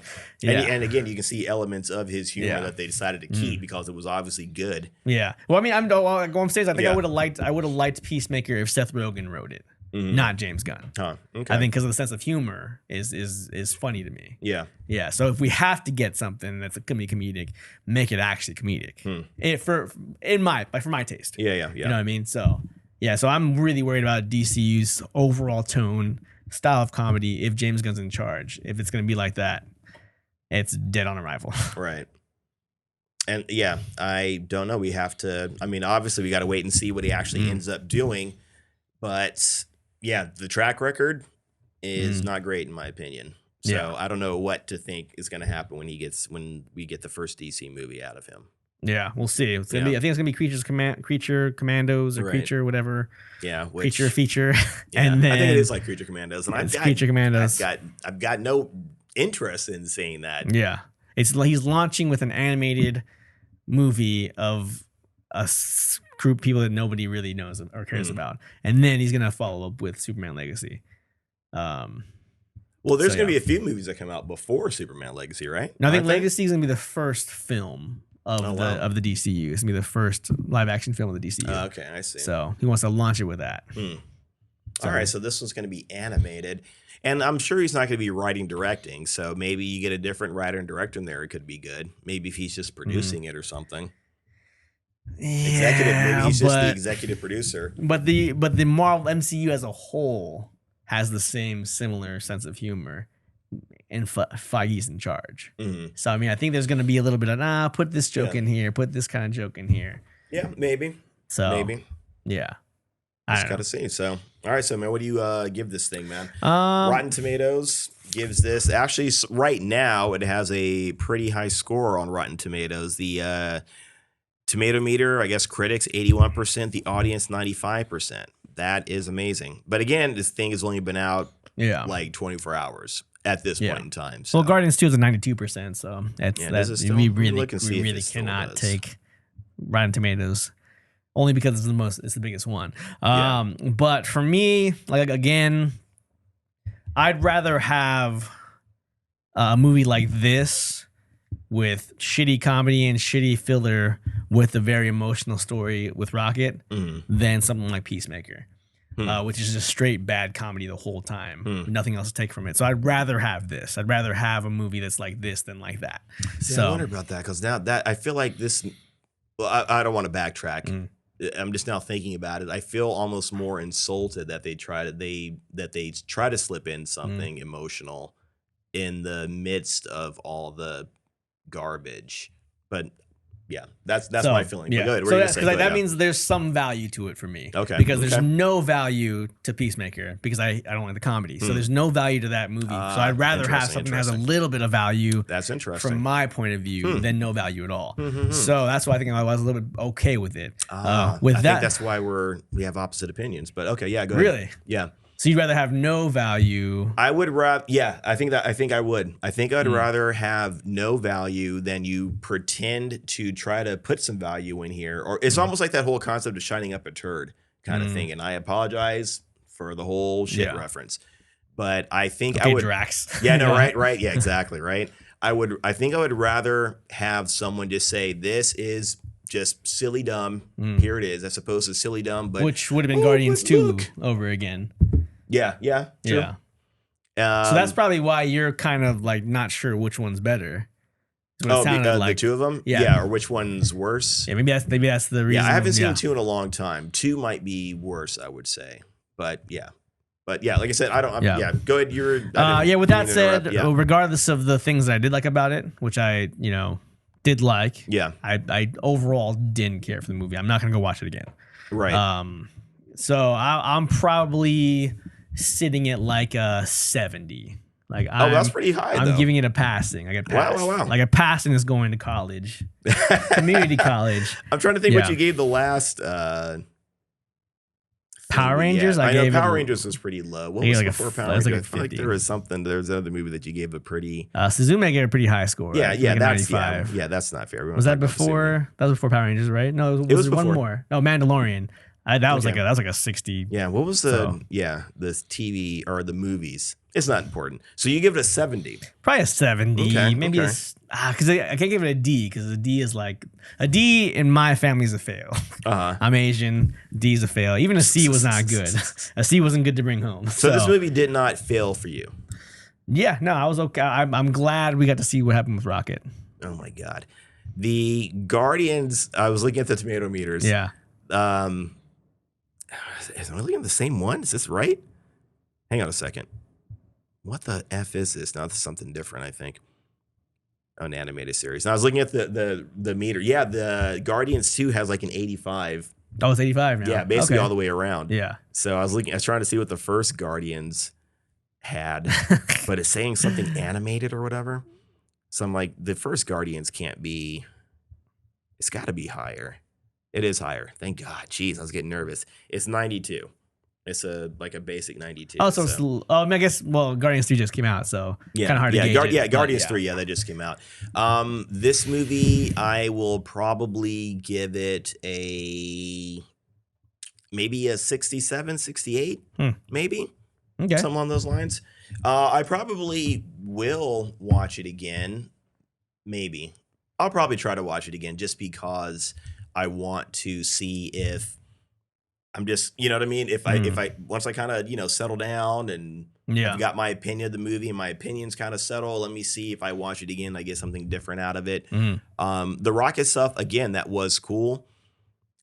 And again, you can see elements of his humor that they decided to keep because it was obviously good. Yeah. Well, I mean, I'm going stage. I think I would have liked Peacemaker if Seth Rogen wrote it, not James Gunn. Huh. Okay. I think because of the sense of humor is funny to me. Yeah. Yeah. So if we have to get something that's going to be comedic, make it actually comedic. For my taste. Yeah. You know what I mean? So So I'm really worried about DCU's overall tone, style of comedy. If James Gunn's in charge, if it's going to be like that, it's dead on arrival. Right. And I don't know. We have to. I mean, obviously, we got to wait and see what he actually ends up doing. But the track record is not great in my opinion. So I don't know what to think is going to happen when we get the first DC movie out of him. Yeah, we'll see. It's gonna be. I think it's gonna be Creature Commandos or Creature whatever. Yeah, Creature feature. And then, I think it is like Creature Commandos. And Creature Commandos. I've got no interest in seeing that. Yeah, he's launching with an animated movie of a group of people that nobody really knows or cares about, and then he's gonna follow up with Superman Legacy. Well, there's gonna be a few movies that come out before Superman Legacy, right? No, I think Legacy is gonna be the first film of the DCU. It's gonna be the first live action film of the DCU. Okay, I see. So he wants to launch it with that. All right, so this one's gonna be animated, and I'm sure he's not gonna be writing, directing. So maybe you get a different writer and director in there. It could be good. Maybe if he's just producing it or something. Maybe he's just the executive producer. But the Marvel MCU as a whole has the similar sense of humor. And Feige's in charge. So, I mean, I think there's going to be a little bit of, put this joke in here, put this kind of joke in here. Yeah, maybe. Yeah. Just got to see. So, all right. So, man, what do you give this thing, man? Rotten Tomatoes gives this, actually, right now, it has a pretty high score on Rotten Tomatoes. The tomato meter, I guess, critics, 81%. The audience, 95%. That is amazing. But again, this thing has only been out like 24 hours. At this point in time. So. Well, Guardians 2 is a 92%, so we really cannot take Rotten Tomatoes only because it's the biggest one. But for me, like again, I'd rather have a movie like this with shitty comedy and shitty filler with a very emotional story with Rocket than something like Peacemaker. Which is just straight bad comedy the whole time. Nothing else to take from it. So I'd rather have this. I'd rather have a movie that's like this than like that. See, I wonder about that because now that I feel like this. Well, I don't want to backtrack. I'm just now thinking about it. I feel almost more insulted that they try to slip in something emotional in the midst of all the garbage. But yeah, that's my feeling. Yeah. Go ahead. So that means there's some value to it for me. Okay. Because there's no value to Peacemaker because I don't like the comedy. So there's no value to that movie. So I'd rather have something that has a little bit of value. That's interesting. From my point of view than no value at all. So that's why I think I was a little bit okay with it. I think that's why we have opposite opinions. But okay, yeah, go ahead. Really? Yeah. So you'd rather have no value? I would rather. Yeah, I think I would. I think I'd rather have no value than you pretend to try to put some value in here. Or it's almost like that whole concept of shining up a turd kind of thing. And I apologize for the whole shit reference, but I think I would. Drax. Yeah. No. Right. Yeah. Exactly. Right. I think I would rather have someone just say this is just silly dumb. Here it is, as opposed to silly dumb, but which would have been Guardians 2 over again. Yeah, true. Yeah. So that's probably why you're kind of like not sure which one's better. Because the two of them? Yeah, or which one's worse? Yeah, maybe that's the reason. Yeah, I haven't seen 2 in a long time. 2 might be worse, I would say. But yeah, like I said, I don't. Go ahead. With that said, regardless of the things that I did like about it, which I did like. Yeah. I overall didn't care for the movie. I'm not gonna go watch it again. Right. So I'm probably sitting at like a 70. Like that's pretty high. I'm giving it a passing. I get passed. Wow. Like a passing is going to college, community college. I'm trying to think what you gave the last Power Rangers. I know Power Rangers was pretty low. What was before Power Rangers? Like I feel like there was something. There was another movie that you gave a pretty. Suzume gave a pretty high score. Yeah, right? yeah, like that's that's not fair. Was that before? That was before Power Rangers, right? No, it was one more. No, Mandalorian. That was like a 60. Yeah, what was the TV or the movies? It's not important. So you give it a 70. Probably a 70. Okay, maybe it's because I can't give it a D because a D is like a D in my family is a fail. I'm Asian. D is a fail. Even a C was not good. A C wasn't good to bring home. So this movie did not fail for you. Yeah, no, I was okay. I'm glad we got to see what happened with Rocket. Oh my God, the Guardians. I was looking at the tomato meters. Yeah. Am I looking at the same one? Is this right? Hang on a second. What the F is this? Now this is something different, I think. Oh, an animated series. Now I was looking at the meter. Yeah, the Guardians 2 has like an 85. Oh, it's 85 now. Yeah, basically all the way around. Yeah. So I was trying to see what the first Guardians had, but it's saying something animated or whatever. So I'm like, the first Guardians can't be. It's got to be higher. It is higher. Thank God. Jeez, I was getting nervous. It's 92. It's a basic 92. Oh, so I guess Guardians 3 just came out, so kind of hard to gauge it. Guardians 3, that just came out. This movie, I will probably give it maybe a 67, 68, maybe. Okay. Something along those lines. I probably will watch it again. Maybe. I'll probably try to watch it again just because I want to see if I'm just, you know what I mean? If I once I kind of, settle down and I've got my opinion of the movie and my opinions kind of settle, let me see if I watch it again, I get something different out of it. The Rocket stuff, again, that was cool.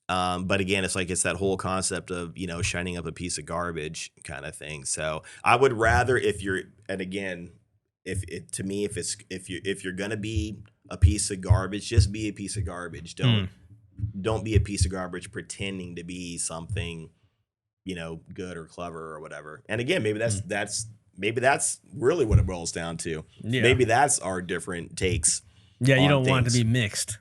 But again, it's that whole concept of, shining up a piece of garbage kind of thing. So I would rather if you're gonna be a piece of garbage, just be a piece of garbage. Don't be a piece of garbage pretending to be something, good or clever or whatever. And again, maybe that's really what it boils down to. Yeah. Maybe that's our different takes. Yeah, you don't want it to be mixed.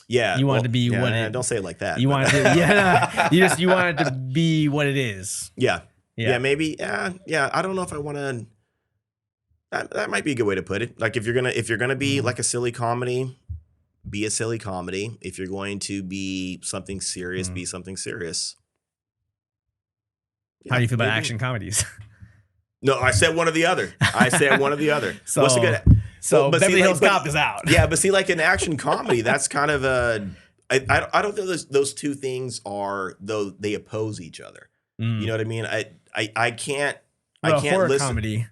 Yeah, you want it to be what it. Don't say it like that. You want it to, you want it to be what it is. Yeah. Maybe. Yeah. I don't know if I want to. That might be a good way to put it. Like if you're gonna be like a silly comedy, be a silly comedy. If you're going to be something serious, be something serious. How do you feel about action comedies? No, I said one or the other. So, what's a good? So Beverly Hills Cop is out. Yeah, but see, like an action comedy, that's kind of a. I don't think those two things are though they oppose each other. You know what I mean? I can't. I can't horror listen. Comedy.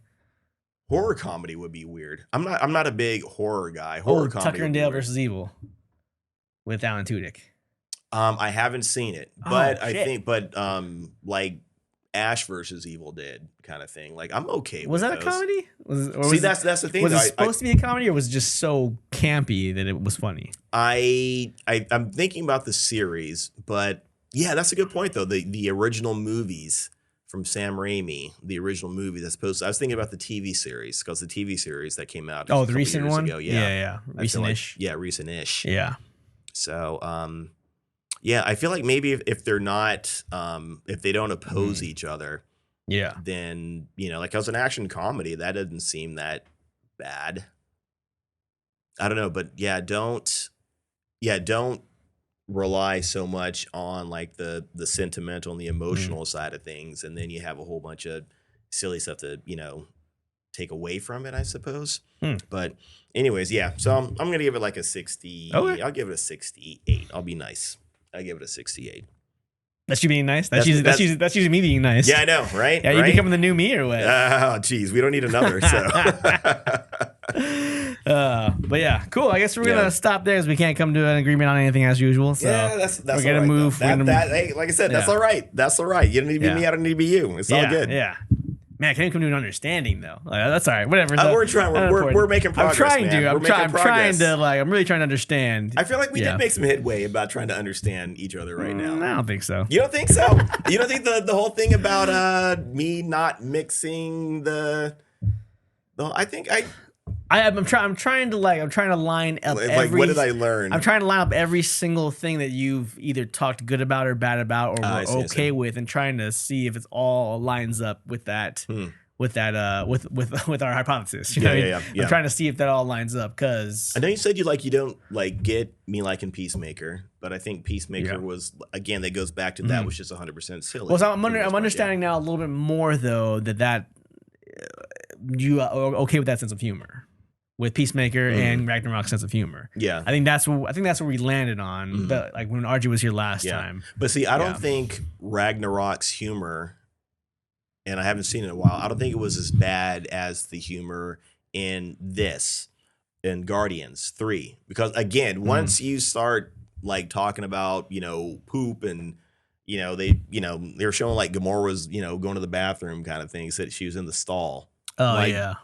Horror comedy would be weird. I'm not a big horror guy. Horror comedy. Tucker and Dale versus Evil with Alan Tudyk. I haven't seen it, but I think, like Ash versus Evil Dead kind of thing. Like I'm okay. Was with that those. A comedy? That's the thing. Was it supposed to be a comedy, or was it just so campy that it was funny? I'm thinking about the series, but yeah, that's a good point though. The original movies from Sam Raimi, the original movie that's supposed to, I was thinking about the TV series because the TV series that came out the recent one ago, yeah recent-ish. Recent-ish. Yeah. So I feel like maybe if they're not if they don't oppose each other, then like as an action comedy that doesn't seem that bad. I don't know, but don't rely so much on like the sentimental and the emotional side of things, and then you have a whole bunch of silly stuff to take away from it, I suppose. But anyways, so I'm gonna give it like a 60. Okay. I'll give it a 68. I'll be nice. I give it a 68. That's you being nice. That's usually me being nice. Yeah, I know, right? Yeah, you becoming the new me or what? Oh, geez, we don't need another. So. But yeah, cool. I guess we're gonna stop there as we can't come to an agreement on anything as usual. So that's we're gonna move. Hey, like I said, that's all right. That's all right. You don't need to be me. I don't need to be you. It's all good. Yeah. Man, I can't come to an understanding though. Like, that's all right. Whatever. We're trying. We're making progress. I'm really trying to understand. I feel like we did make some headway about trying to understand each other right now. I don't think so. You don't think so? You don't think the whole thing about me not mixing the I think I'm trying to line up like what did I learn? I'm trying to line up every single thing that you've either talked good about or bad about or were okay with, and trying to see if it's all lines up with that. With our hypothesis, you know? Yeah. I'm trying to see if that all lines up, because I know you said you don't like get me liking Peacemaker, but I think Peacemaker was, again, that goes back to that was just 100% silly. Well, so I'm understanding now a little bit more though that you are okay with that sense of humor with Peacemaker and Ragnarok's sense of humor. Yeah, I think that's where we landed on. Like when RJ was here last time. But see, I don't think Ragnarok's humor, and I haven't seen it in a while, I don't think it was as bad as the humor in Guardians 3. Because again, once you start like talking about, poop and, they were showing like Gamora was, going to the bathroom kind of thing, said she was in the stall. Oh, like, yeah.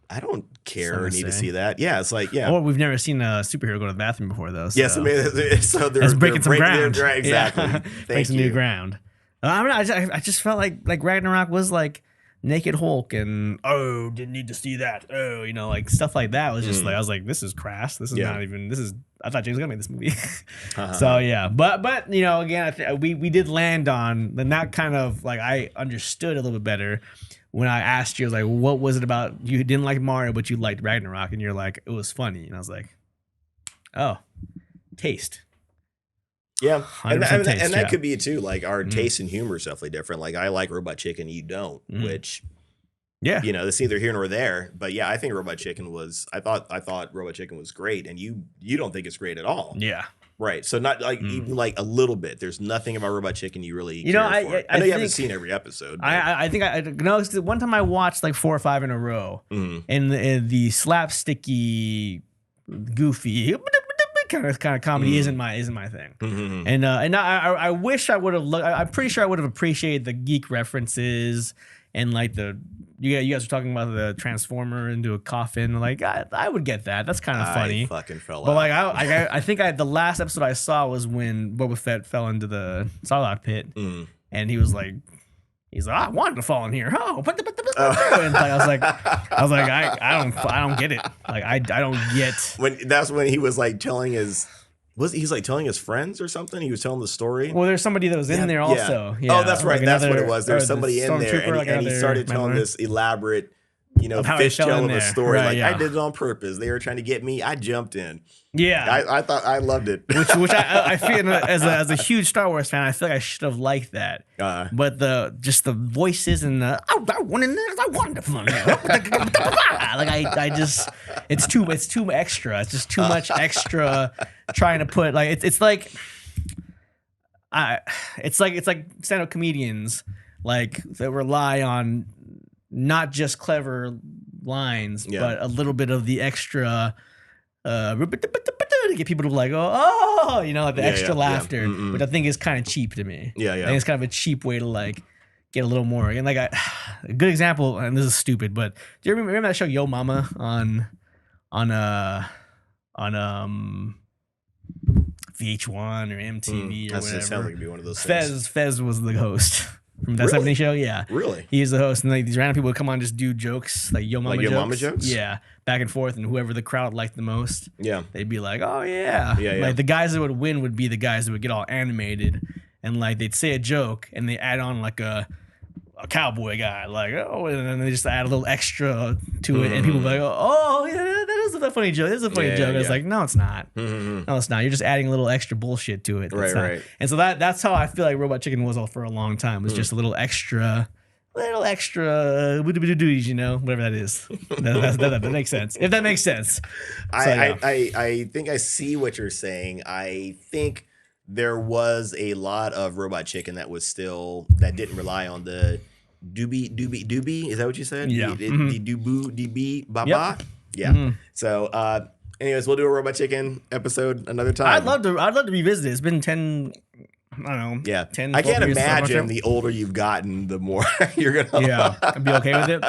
I don't care or need to see that. Yeah, it's like, Or we've never seen a superhero go to the bathroom before, though. So. Yes, so they're breaking some ground. Exactly. Yeah. Break some new ground. I just felt like Ragnarok was like Naked Hulk and didn't need to see that. Like stuff like that was just like, I was like, this is crass. This is not even. This is. I thought James was gonna make this movie. So yeah, but again, we did land on, and that kind of like I understood a little bit better when I asked you. I was like, what was it about you didn't like Mario but you liked Ragnarok? And you're like, it was funny, and I was like, oh, taste. Yeah, and that could be it too. Like our taste in humor is definitely different. Like I like Robot Chicken, you don't, which, it's neither here nor there. But yeah, I think Robot Chicken was. I thought Robot Chicken was great, and you don't think it's great at all. Yeah, right. So not like even like a little bit. There's nothing about Robot Chicken you really. I know you haven't seen every episode. I think I know. One time I watched like 4 or 5 in a row, and the slapsticky, goofy. Kind of comedy isn't my thing, and I wish I would have looked. I'm pretty sure I would have appreciated the geek references and like you guys were talking about the transformer into a coffin. Like I would get that. That's kind of funny. I fucking fell out. But like I think the last episode I saw was when Boba Fett fell into the Sarlacc pit, and he's like, I wanted to fall in here. And I was like, I don't get it. Like I don't get. That's when he was like telling his. He's like telling his friends or something? He was telling the story. Well, there's somebody that was in there also. Yeah. Oh, that's right. Like that's what it was. There's somebody in there, and he started telling this elaborate, fishtail of a story. Right, I did it on purpose. They were trying to get me. I jumped in. Yeah, I thought I loved it. Which I feel as a huge Star Wars fan, I feel like I should have liked that. But the voices and I wanted to fun. Like I just it's too extra. It's just too much extra trying to put like it's like stand-up comedians like that rely on not just clever lines but a little bit of the extra to get people to like like the extra laughter, which I think is kind of cheap to me. I think it's kind of a cheap way to like get a little more. And like a good example, and this is stupid, but do you remember that show Yo Mama on VH1 or MTV or whatever? That sounds like it'd be one of those things. Fez was the host. From that 70s show, yeah. Really? He's the host, and like these random people would come on and just do jokes, like Yo Mama jokes. Yeah, back and forth, and whoever the crowd liked the most, they'd be like, oh yeah. Like the guys that would win would be the guys that would get all animated, and like they'd say a joke, and they add on like a cowboy guy, like and then they just add a little extra to it, and people be like, that is a funny joke. This is a funny joke. It's like, no, it's not. No, it's not. You're just adding a little extra bullshit to it. Right. And so that's how I feel like Robot Chicken was all for a long time. It was just a little extra, whatever that is. That makes sense. If that makes sense. I think I see what you're saying. I think there was a lot of Robot Chicken that didn't rely on the doobie. Is that what you said? Yeah. The doobie baba. Yep. Yeah. So, anyways, we'll do a Robot Chicken episode another time. I'd love to revisit it. It's been 10. I don't know. Yeah. 10. I can't imagine the older you've gotten, the more you're gonna. Yeah. I'd be okay with it.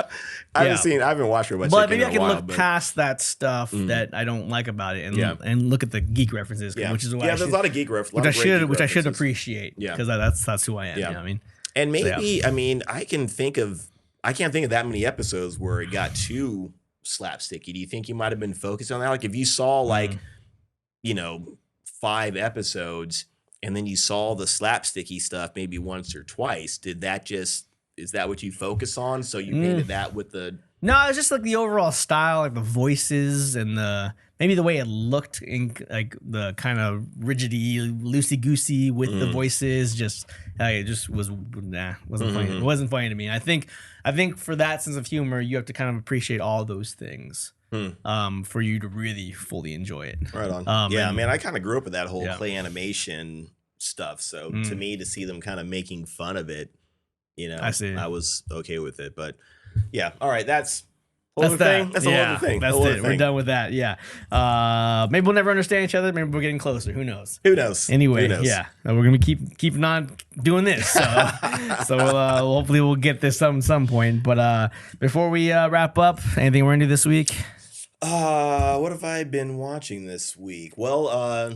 I haven't watched Robot Chicken. But maybe I can look past that stuff that I don't like about it, and look at the geek references, which is why there's a lot of geek references, which I should appreciate, because that's who I am. You know what I mean? And maybe I can't think of that many episodes where it got too slapsticky? Do you think you might have been focused on that? Like if you saw like, 5 episodes and then you saw the slapsticky stuff maybe once or twice, is that what you focus on? So you painted that with the... No, it's just like the overall style, like the voices and maybe the way it looked in like the kind of rigidy, loosey goosey with the voices. Just it just wasn't funny. It wasn't funny to me. I think for that sense of humor, you have to kind of appreciate all those things for you to really fully enjoy it. Right on. Yeah, man, I kind of grew up with that whole clay animation stuff. So to me, to see them kind of making fun of it, I was okay with it. But yeah, all right, that's a whole thing. That's a whole other thing. That's it. We're done with that. Yeah. Maybe we'll never understand each other. Maybe we're getting closer. Who knows? Anyway, yeah, we're gonna keep on doing this. So we'll hopefully we'll get this some point. But before we wrap up, anything we're gonna do this week? What have I been watching this week? Well,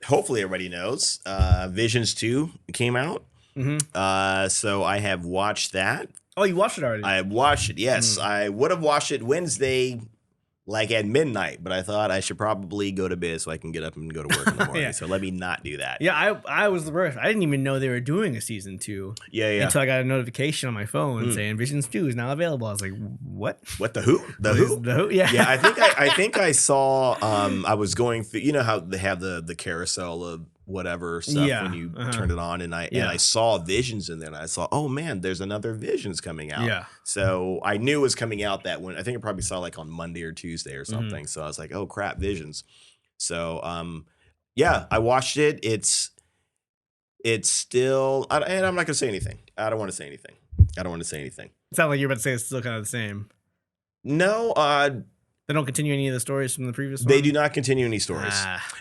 hopefully everybody knows. Visions 2 came out. So I have watched that. Oh, you watched it already? I watched it, yes. I would have watched it Wednesday, like at midnight, but I thought I should probably go to bed so I can get up and go to work in the morning. So let me not do that. Yeah, I was the worst. I didn't even know they were doing a season 2. Yeah. Until I got a notification on my phone saying Visions 2 is now available. I was like, what? What, the who? The who? The who? Yeah. Yeah, I think I saw, I was going through, how they have the carousel of whatever stuff when you turn it on, and I saw Visions in there, and I saw, oh man, there's another Visions coming out. Yeah. So I knew it was coming out that when I think I probably saw like on Monday or Tuesday or something. So I was like, oh crap, Visions. So yeah, I watched it. It's still, and I'm not gonna say anything. I don't want to say anything. It sounds like you're about to say it's still kind of the same. No, they don't continue any of the stories from the previous one? They do not continue any stories.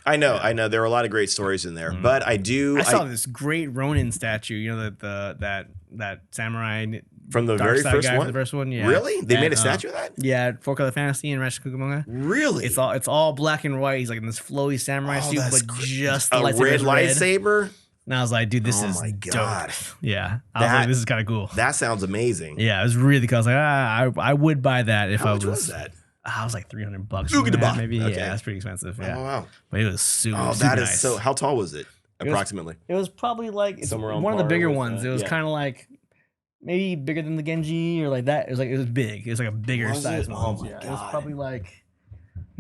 I know. There are a lot of great stories in there, but I saw this great Ronin statue. That samurai from the very first one. The first one, yeah. Really? They made a statue of that? Yeah, Four Color Fantasy and Ratchet Cucamonga. Really? It's all black and white. He's like in this flowy samurai suit, but just the a red lightsaber. And I was like, dude, this is dope. Yeah. I was like, this is kind of cool. That sounds amazing. Yeah, it was really cool. I was like, I would buy that if How much was that? I was like $300 maybe. Okay. Yeah, that's pretty expensive. Yeah. Oh, wow. But it was super that nice. Is so. How tall was it? Approximately. It was probably like somewhere one of the bigger ones. It was kind of like maybe bigger than the Genji or like that. It was big. It was like a bigger size one. Oh my God. It was probably like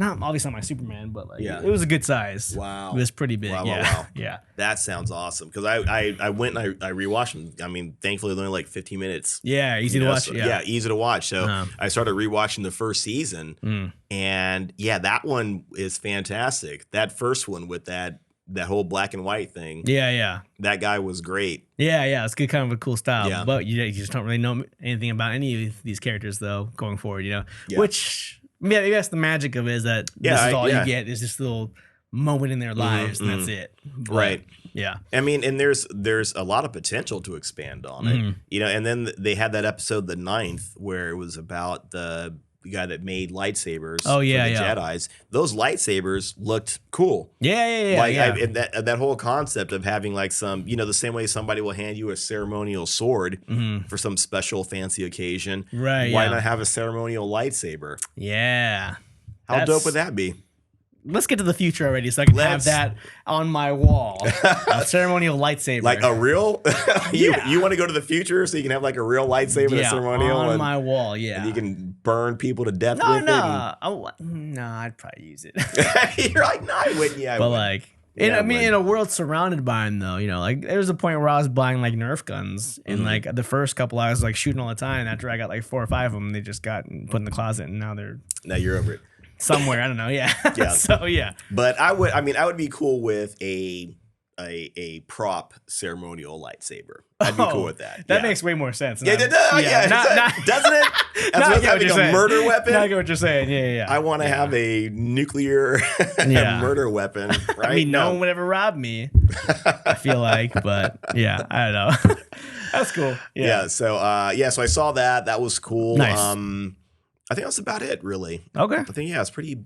obviously not my Superman, but like it was a good size. Wow. It was pretty big. Wow. Yeah. That sounds awesome. Because I went and I rewatched them. I mean, thankfully they're only like 15 minutes. Yeah, easy to watch. So, easy to watch. So I started rewatching the first season, and that one is fantastic. That first one with that whole black and white thing. Yeah. That guy was great. Yeah. It's good, kind of a cool style. Yeah. But you just don't really know anything about any of these characters though going forward. Which. Yeah, maybe that's the magic of it, is that this is all you get is this little moment in their lives, and that's it. But, right. Yeah. I mean, and there's a lot of potential to expand on it. And then they had that episode, the 9th, where it was about the guy that made lightsabers for the Jedis. Those lightsabers looked cool. Yeah. And that whole concept of having like some, the same way somebody will hand you a ceremonial sword for some special fancy occasion. Right. Why not have a ceremonial lightsaber? Yeah. How dope would that be? Let's get to the future already, so I can have that on my wall. A ceremonial lightsaber, like a real. You want to go to the future so you can have like a real lightsaber, ceremonial on my wall. Yeah, and you can burn people to death with it. No, I'd probably use it. You're like, no, I wouldn't. Yeah, but like, in a world surrounded by them, though, like there was a point where I was buying like Nerf guns, and like the first couple I was like shooting all the time. After I got like 4 or 5 of them, they just got put in the closet, and now you're over it. Somewhere, I don't know. Yeah. So yeah. But I would be cool with a prop ceremonial lightsaber. I'd be cool with that. That makes way more sense. Doesn't it? That's what having a murder weapon. I get what you're saying. Yeah. I want to have a nuclear murder weapon. Right? I mean, no one would ever rob me. I feel like, but yeah, I don't know. That's cool. Yeah. So so I saw that. That was cool. Nice. I think that's about it, really. Okay. I think, it's pretty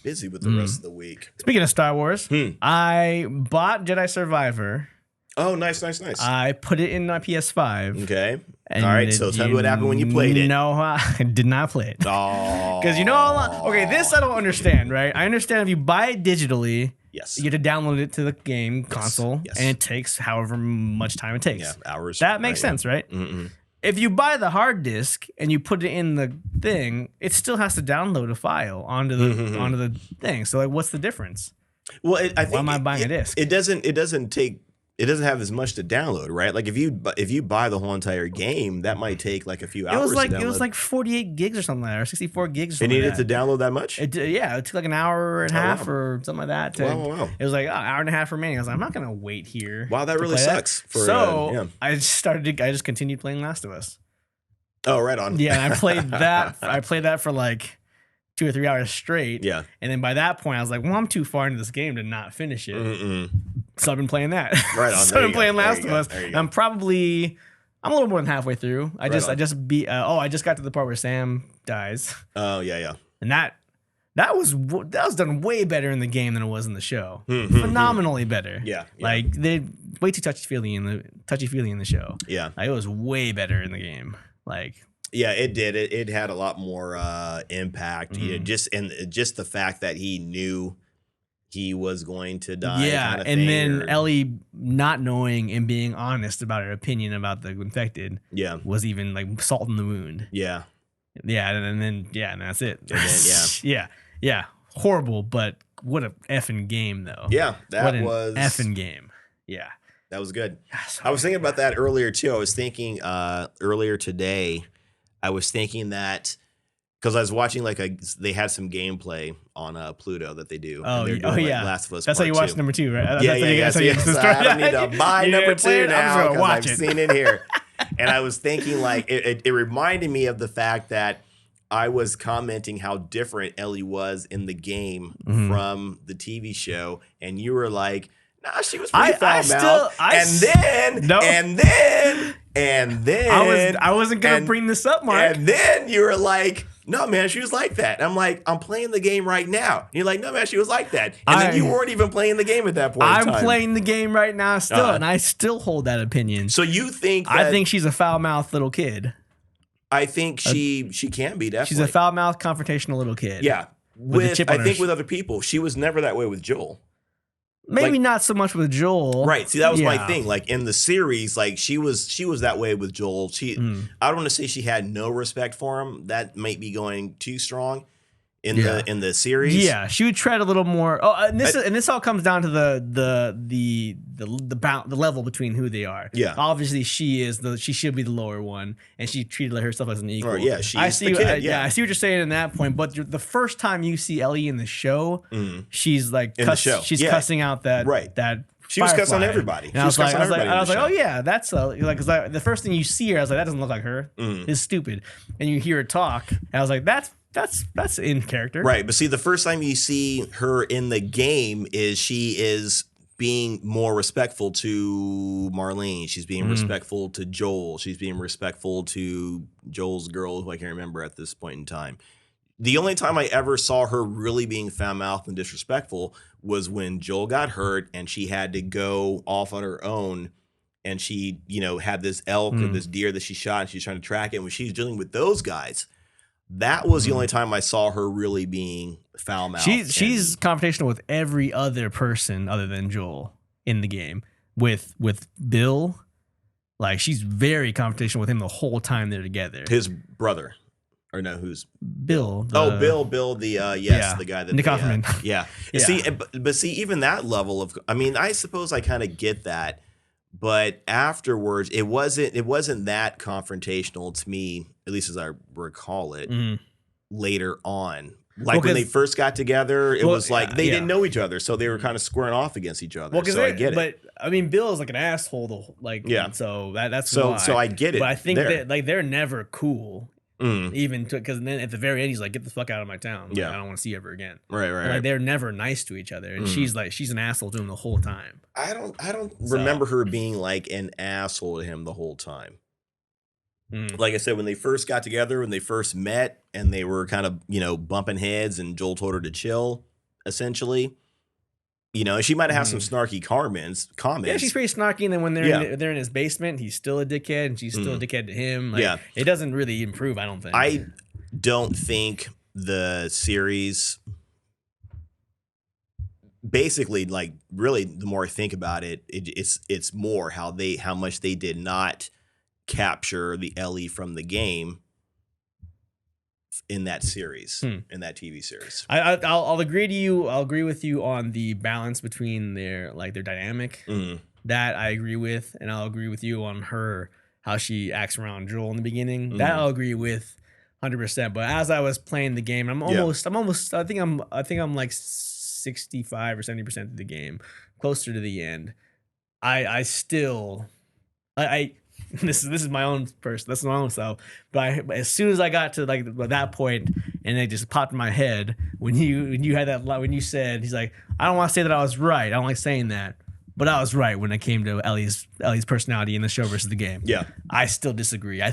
busy with the rest of the week. Speaking of Star Wars, I bought Jedi Survivor. Oh, nice. I put it in my PS5. Okay. And all right, so tell me what happened when you played it. No, I did not play it. Oh. Because you know how long... Okay, this I don't understand, right? I understand if you buy it digitally, yes, you get to download it to the game console, and it takes however much time it takes. Yeah, hours. That makes sense, right? Mm-mm. If you buy the hard disk and you put it in the thing, it still has to download a file onto the thing. So like, what's the difference? Well, I think why am I buying a disc? It doesn't have as much to download, right? Like if you buy the whole entire game, that might take like a few hours. It was like 48 gigs or something like that, or 64 gigs. Or something it needed to download that much? It took like an hour and a half or something like that. Wow. It was like an hour and a half remaining. I was like, I'm not gonna wait here. Wow, that really sucks. I just continued playing Last of Us. Oh, right on. Yeah, and I played that. I played that for like 2 or 3 hours straight. Yeah. And then by that point, I was like, well, I'm too far into this game to not finish it. So I've been playing that. Right on. So I've been playing Last of Us. I'm a little more than halfway through. I just got to the part where Sam dies. Oh, yeah. And that was done way better in the game than it was in the show. Phenomenally better. Yeah. Like they way too touchy-feely in the show. Yeah. Like, it was way better in the game. Like, yeah, it did. It had a lot more impact. You know, just the fact that he knew he was going to die. Yeah, kind of and then Ellie not knowing and being honest about her opinion about the infected. Yeah, was even like salt in the wound. Yeah, and then that's it. And then, yeah, horrible. But what a effing game though. Yeah, that was effing game. Yeah, that was good. I was thinking about that earlier too. I was thinking earlier today. I was thinking that because I was watching they had some gameplay on Pluto that they do. Oh, yeah, Last of Us. That's how you watch number 2, right? Yeah. I don't need to buy number 2 now because I've seen it here. And I was thinking like it reminded me of the fact that I was commenting how different Ellie was in the game from the TV show, and you were like, "Nah, she was pretty foul-mouthed." And then I wasn't gonna bring this up, Mark. And then you were like, "No, man, she was like that." I'm like, "I'm playing the game right now." And you're like, "No, man, she was like that." And then you weren't even playing the game at that point. I'm playing the game right now still, and I still hold that opinion. So you think? I think she's a foul-mouthed little kid. I think she can be, definitely. She's a foul-mouthed, confrontational little kid. Yeah, with other people, she was never that way with Joel. Maybe not so much with Joel. Right. See, that was my thing. Like in the series, like she was that way with Joel. I don't want to say she had no respect for him. That might be going too strong in the series. Yeah, she would tread a little more. Oh, and this all comes down to the level between who they are. Yeah. Obviously, she should be the lower one, and she treated herself as an equal. Right, yeah, she's the kid. I see what you're saying in that point. But the first time you see Ellie in the show, she's like cussing out that. She was cussing on everybody. And I was like, oh yeah, that's because the first thing you see her, I was like, that doesn't look like her. It's stupid. And you hear her talk, and I was like, that's in character. Right. But see, the first time you see her in the game is she is being more respectful to Marlene. She's being respectful to Joel. She's being respectful to Joel's girl, who I can't remember at this point in time. The only time I ever saw her really being foul-mouthed and disrespectful was when Joel got hurt and she had to go off on her own. And she, had this elk or this deer that she shot, and she's trying to track it. And when she's dealing with those guys, that was the only time I saw her really being foul-mouthed. She's confrontational with every other person other than Joel in the game. With Bill, like she's very confrontational with him the whole time they're together. His brother, or no, who's Bill? Bill, the guy that Nick Offerman. Yeah. See, but see, even that level of, I suppose I kind of get that, but afterwards, it wasn't that confrontational to me, at least as I recall it. Later on, like when they first got together, it was like they didn't know each other, so they were kind of squaring off against each other. So I get it. But Bill is like an asshole, so that's why. So I get it. But I think that they're never cool. Even because then at the very end he's like, get the fuck out of my town. Like, I don't want to see you ever again. Right. Like, they're never nice to each other, and she's an asshole to him the whole time. I don't remember her being like an asshole to him the whole time. Like I said, when they first got together, when they first met, and they were kind of bumping heads, and Joel told her to chill, essentially. You know, she might have some snarky comments. Yeah, she's pretty snarky. And then when they're in his basement, he's still a dickhead, and she's still a dickhead to him. Like, it doesn't really improve, I don't think. I don't think the series, basically, like, really, the more I think about it, it's more how much they did not capture the Ellie from the game in that series, in that TV series. I'll agree to you. I'll agree with you on the balance between their dynamic. That I agree with, and I'll agree with you on how she acts around Joel in the beginning. That I'll agree with 100%. But as I was playing the game, I think I'm like 65 or 70% of the game, closer to the end. I still this is my own person. That's my own self. But as soon as I got to like that point, and it just popped in my head when you had that, when you said, he's like, I don't want to say that I was right. I don't like saying that, but I was right when it came to Ellie's personality in the show versus the game. Yeah, I still disagree. I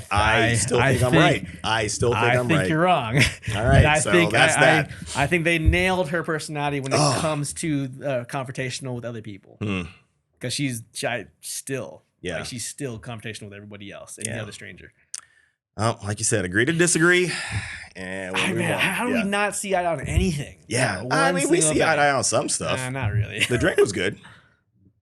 still think I'm right. I still think I'm right. I think you're wrong. All right, I think they nailed her personality when it comes to confrontational with other people, because she's still. Yeah, like she's still confrontational with everybody else, any other stranger. Like you said, agree to disagree. And how do we not see eye on anything? Yeah, I mean, we see eye on some stuff. Not really. The drink was good.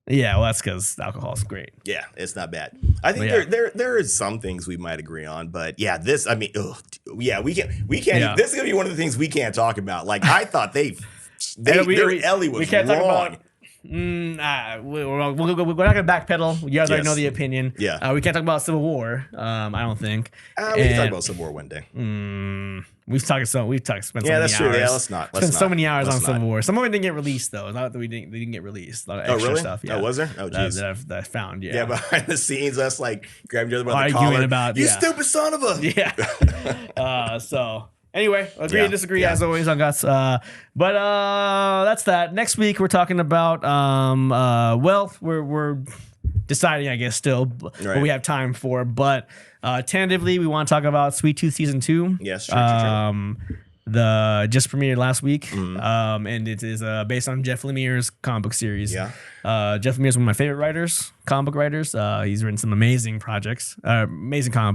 Yeah, well, that's because alcohol's great. Yeah, it's not bad. I think there is some things we might agree on, but yeah, this, I mean, we can't. Yeah. This is gonna be one of the things we can't talk about. Like, I thought their Ellie was can't wrong. Talk about, we're not gonna backpedal. You guys already know the opinion. Yeah, we can't talk about Civil War. I don't think. We can talk about Civil War one day. Spent so many hours. That's true. Yeah, let's not. Spent so many hours on Civil War. Some of it didn't get released though. Not that they didn't get released. A lot of extra stuff. Yeah. Oh, was there? Oh, jeez. That I found. Yeah. Yeah, behind the scenes, us like grabbing each other by the collar. About you stupid son of a. Yeah. So. Anyway, agree to disagree as always on Guts. But that's that. Next week we're talking about we're deciding, I guess, still what we have time for. But tentatively we want to talk about Sweet Tooth Season 2. Yes, true. The just premiered last week. And it is based on Jeff Lemire's comic book series. Yeah. Jeff Lemire is one of my favorite comic book writers. He's written some amazing comic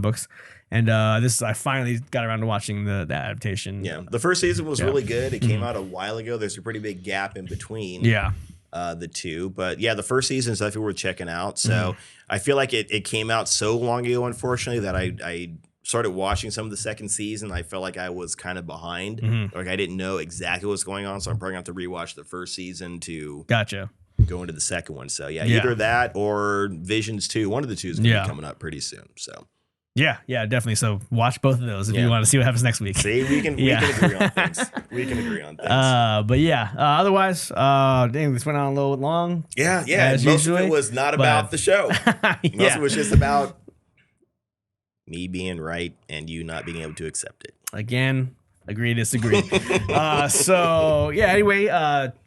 books. And I finally got around to watching the adaptation. Yeah, the first season was really good. It came out a while ago. There's a pretty big gap in between the two. But yeah, the first season is definitely worth checking out. So I feel like it came out so long ago, unfortunately, that I started watching some of the second season. I felt like I was kind of behind. Like I didn't know exactly what's going on. So I'm probably going to have to rewatch the first season to go into the second one. So yeah, either that or Visions 2. One of the two is going to be coming up pretty soon. So. Yeah, definitely. So watch both of those if you want to see what happens next week. See, we can agree on things. We can agree on things. But yeah, otherwise, dang, this went on a little long. Yeah. Most of it was not about the show. Most of it was just about me being right and you not being able to accept it. Again, agree, disagree. So yeah, anyway,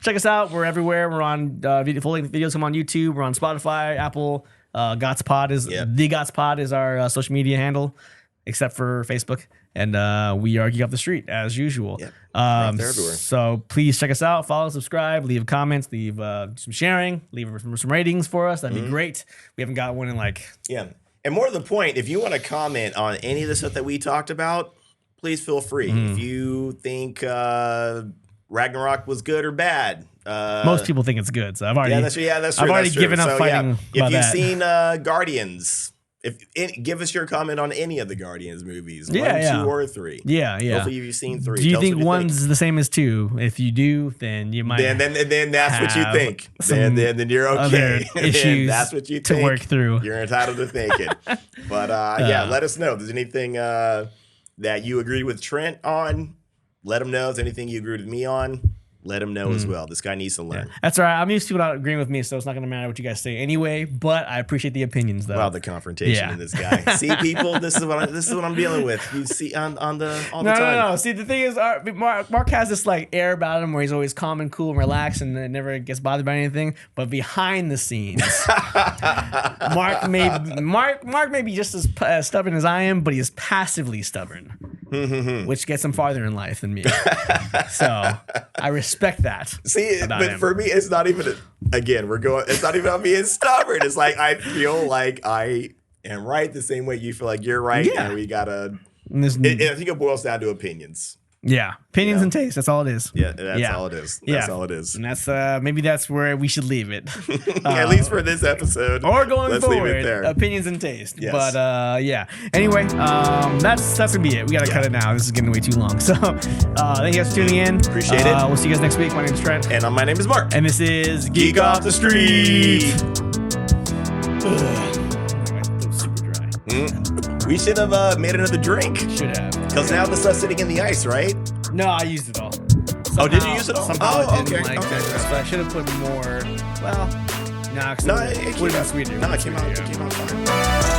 check us out. We're everywhere. We're on full-length videos come on YouTube. We're on Spotify, Apple. GotsPod is our social media handle, except for Facebook, and we are Geek Off The Street as usual. Yep. Everywhere. So please check us out, follow, subscribe, leave comments, leave some sharing, leave some ratings for us. That'd be great. We haven't got one in and more to the point, if you want to comment on any of the stuff that we talked about, please feel free. If you think Ragnarok was good or bad. Most people think it's good, so I've already that's true. I've already given up fighting. If you've seen Guardians, give us your comment on any of the Guardians movies, 1, 2, or 3. Yeah. Hopefully you've seen 3. Do you think one's the same as 2? If you do, then you might. Then that's what you think. Then you're okay. Issues that's what you think to work through. You're entitled to think it. But let us know if there's anything that you agree with Trent on. Let him know if there's anything you agree with me on. Let him know as well. This guy needs to learn. Yeah. That's all right. I'm used to not agreeing with me, so it's not going to matter what you guys say anyway. But I appreciate the opinions, though. Wow, the confrontation in this guy. See, people, this is what I'm dealing with. You see all the time. No. See, the thing is, Mark has this like air about him where he's always calm and cool and relaxed and never gets bothered by anything. But behind the scenes, Mark may be just as stubborn as I am, but he is passively stubborn, which gets him farther in life than me. So I respect respect that. See, but for me, it's not even. It's not even about being stubborn. It's like I feel like I am right the same way you feel like you're right, and we gotta. And I think it boils down to opinions. Yeah, opinions and taste. That's all it is. Yeah, that's all it is. That's all it is. And that's maybe that's where we should leave it. At least for this episode, or going let's forward. Leave it there. Opinions and taste. Yes. But yeah. Anyway, that's gonna be it. We gotta cut it now. This is getting way too long. So thank you guys for tuning in. Appreciate it. We'll see you guys next week. My name is Trent, and my name is Mark, and this is Geek Off The Street. Super dry. We should have made another drink. Should have. Because now the stuff's sitting in the ice, right? No, I used it all. Somehow, did you use it all? Somehow it didn't but I should have put more. Well, it would have been sweeter. No, it came out fine.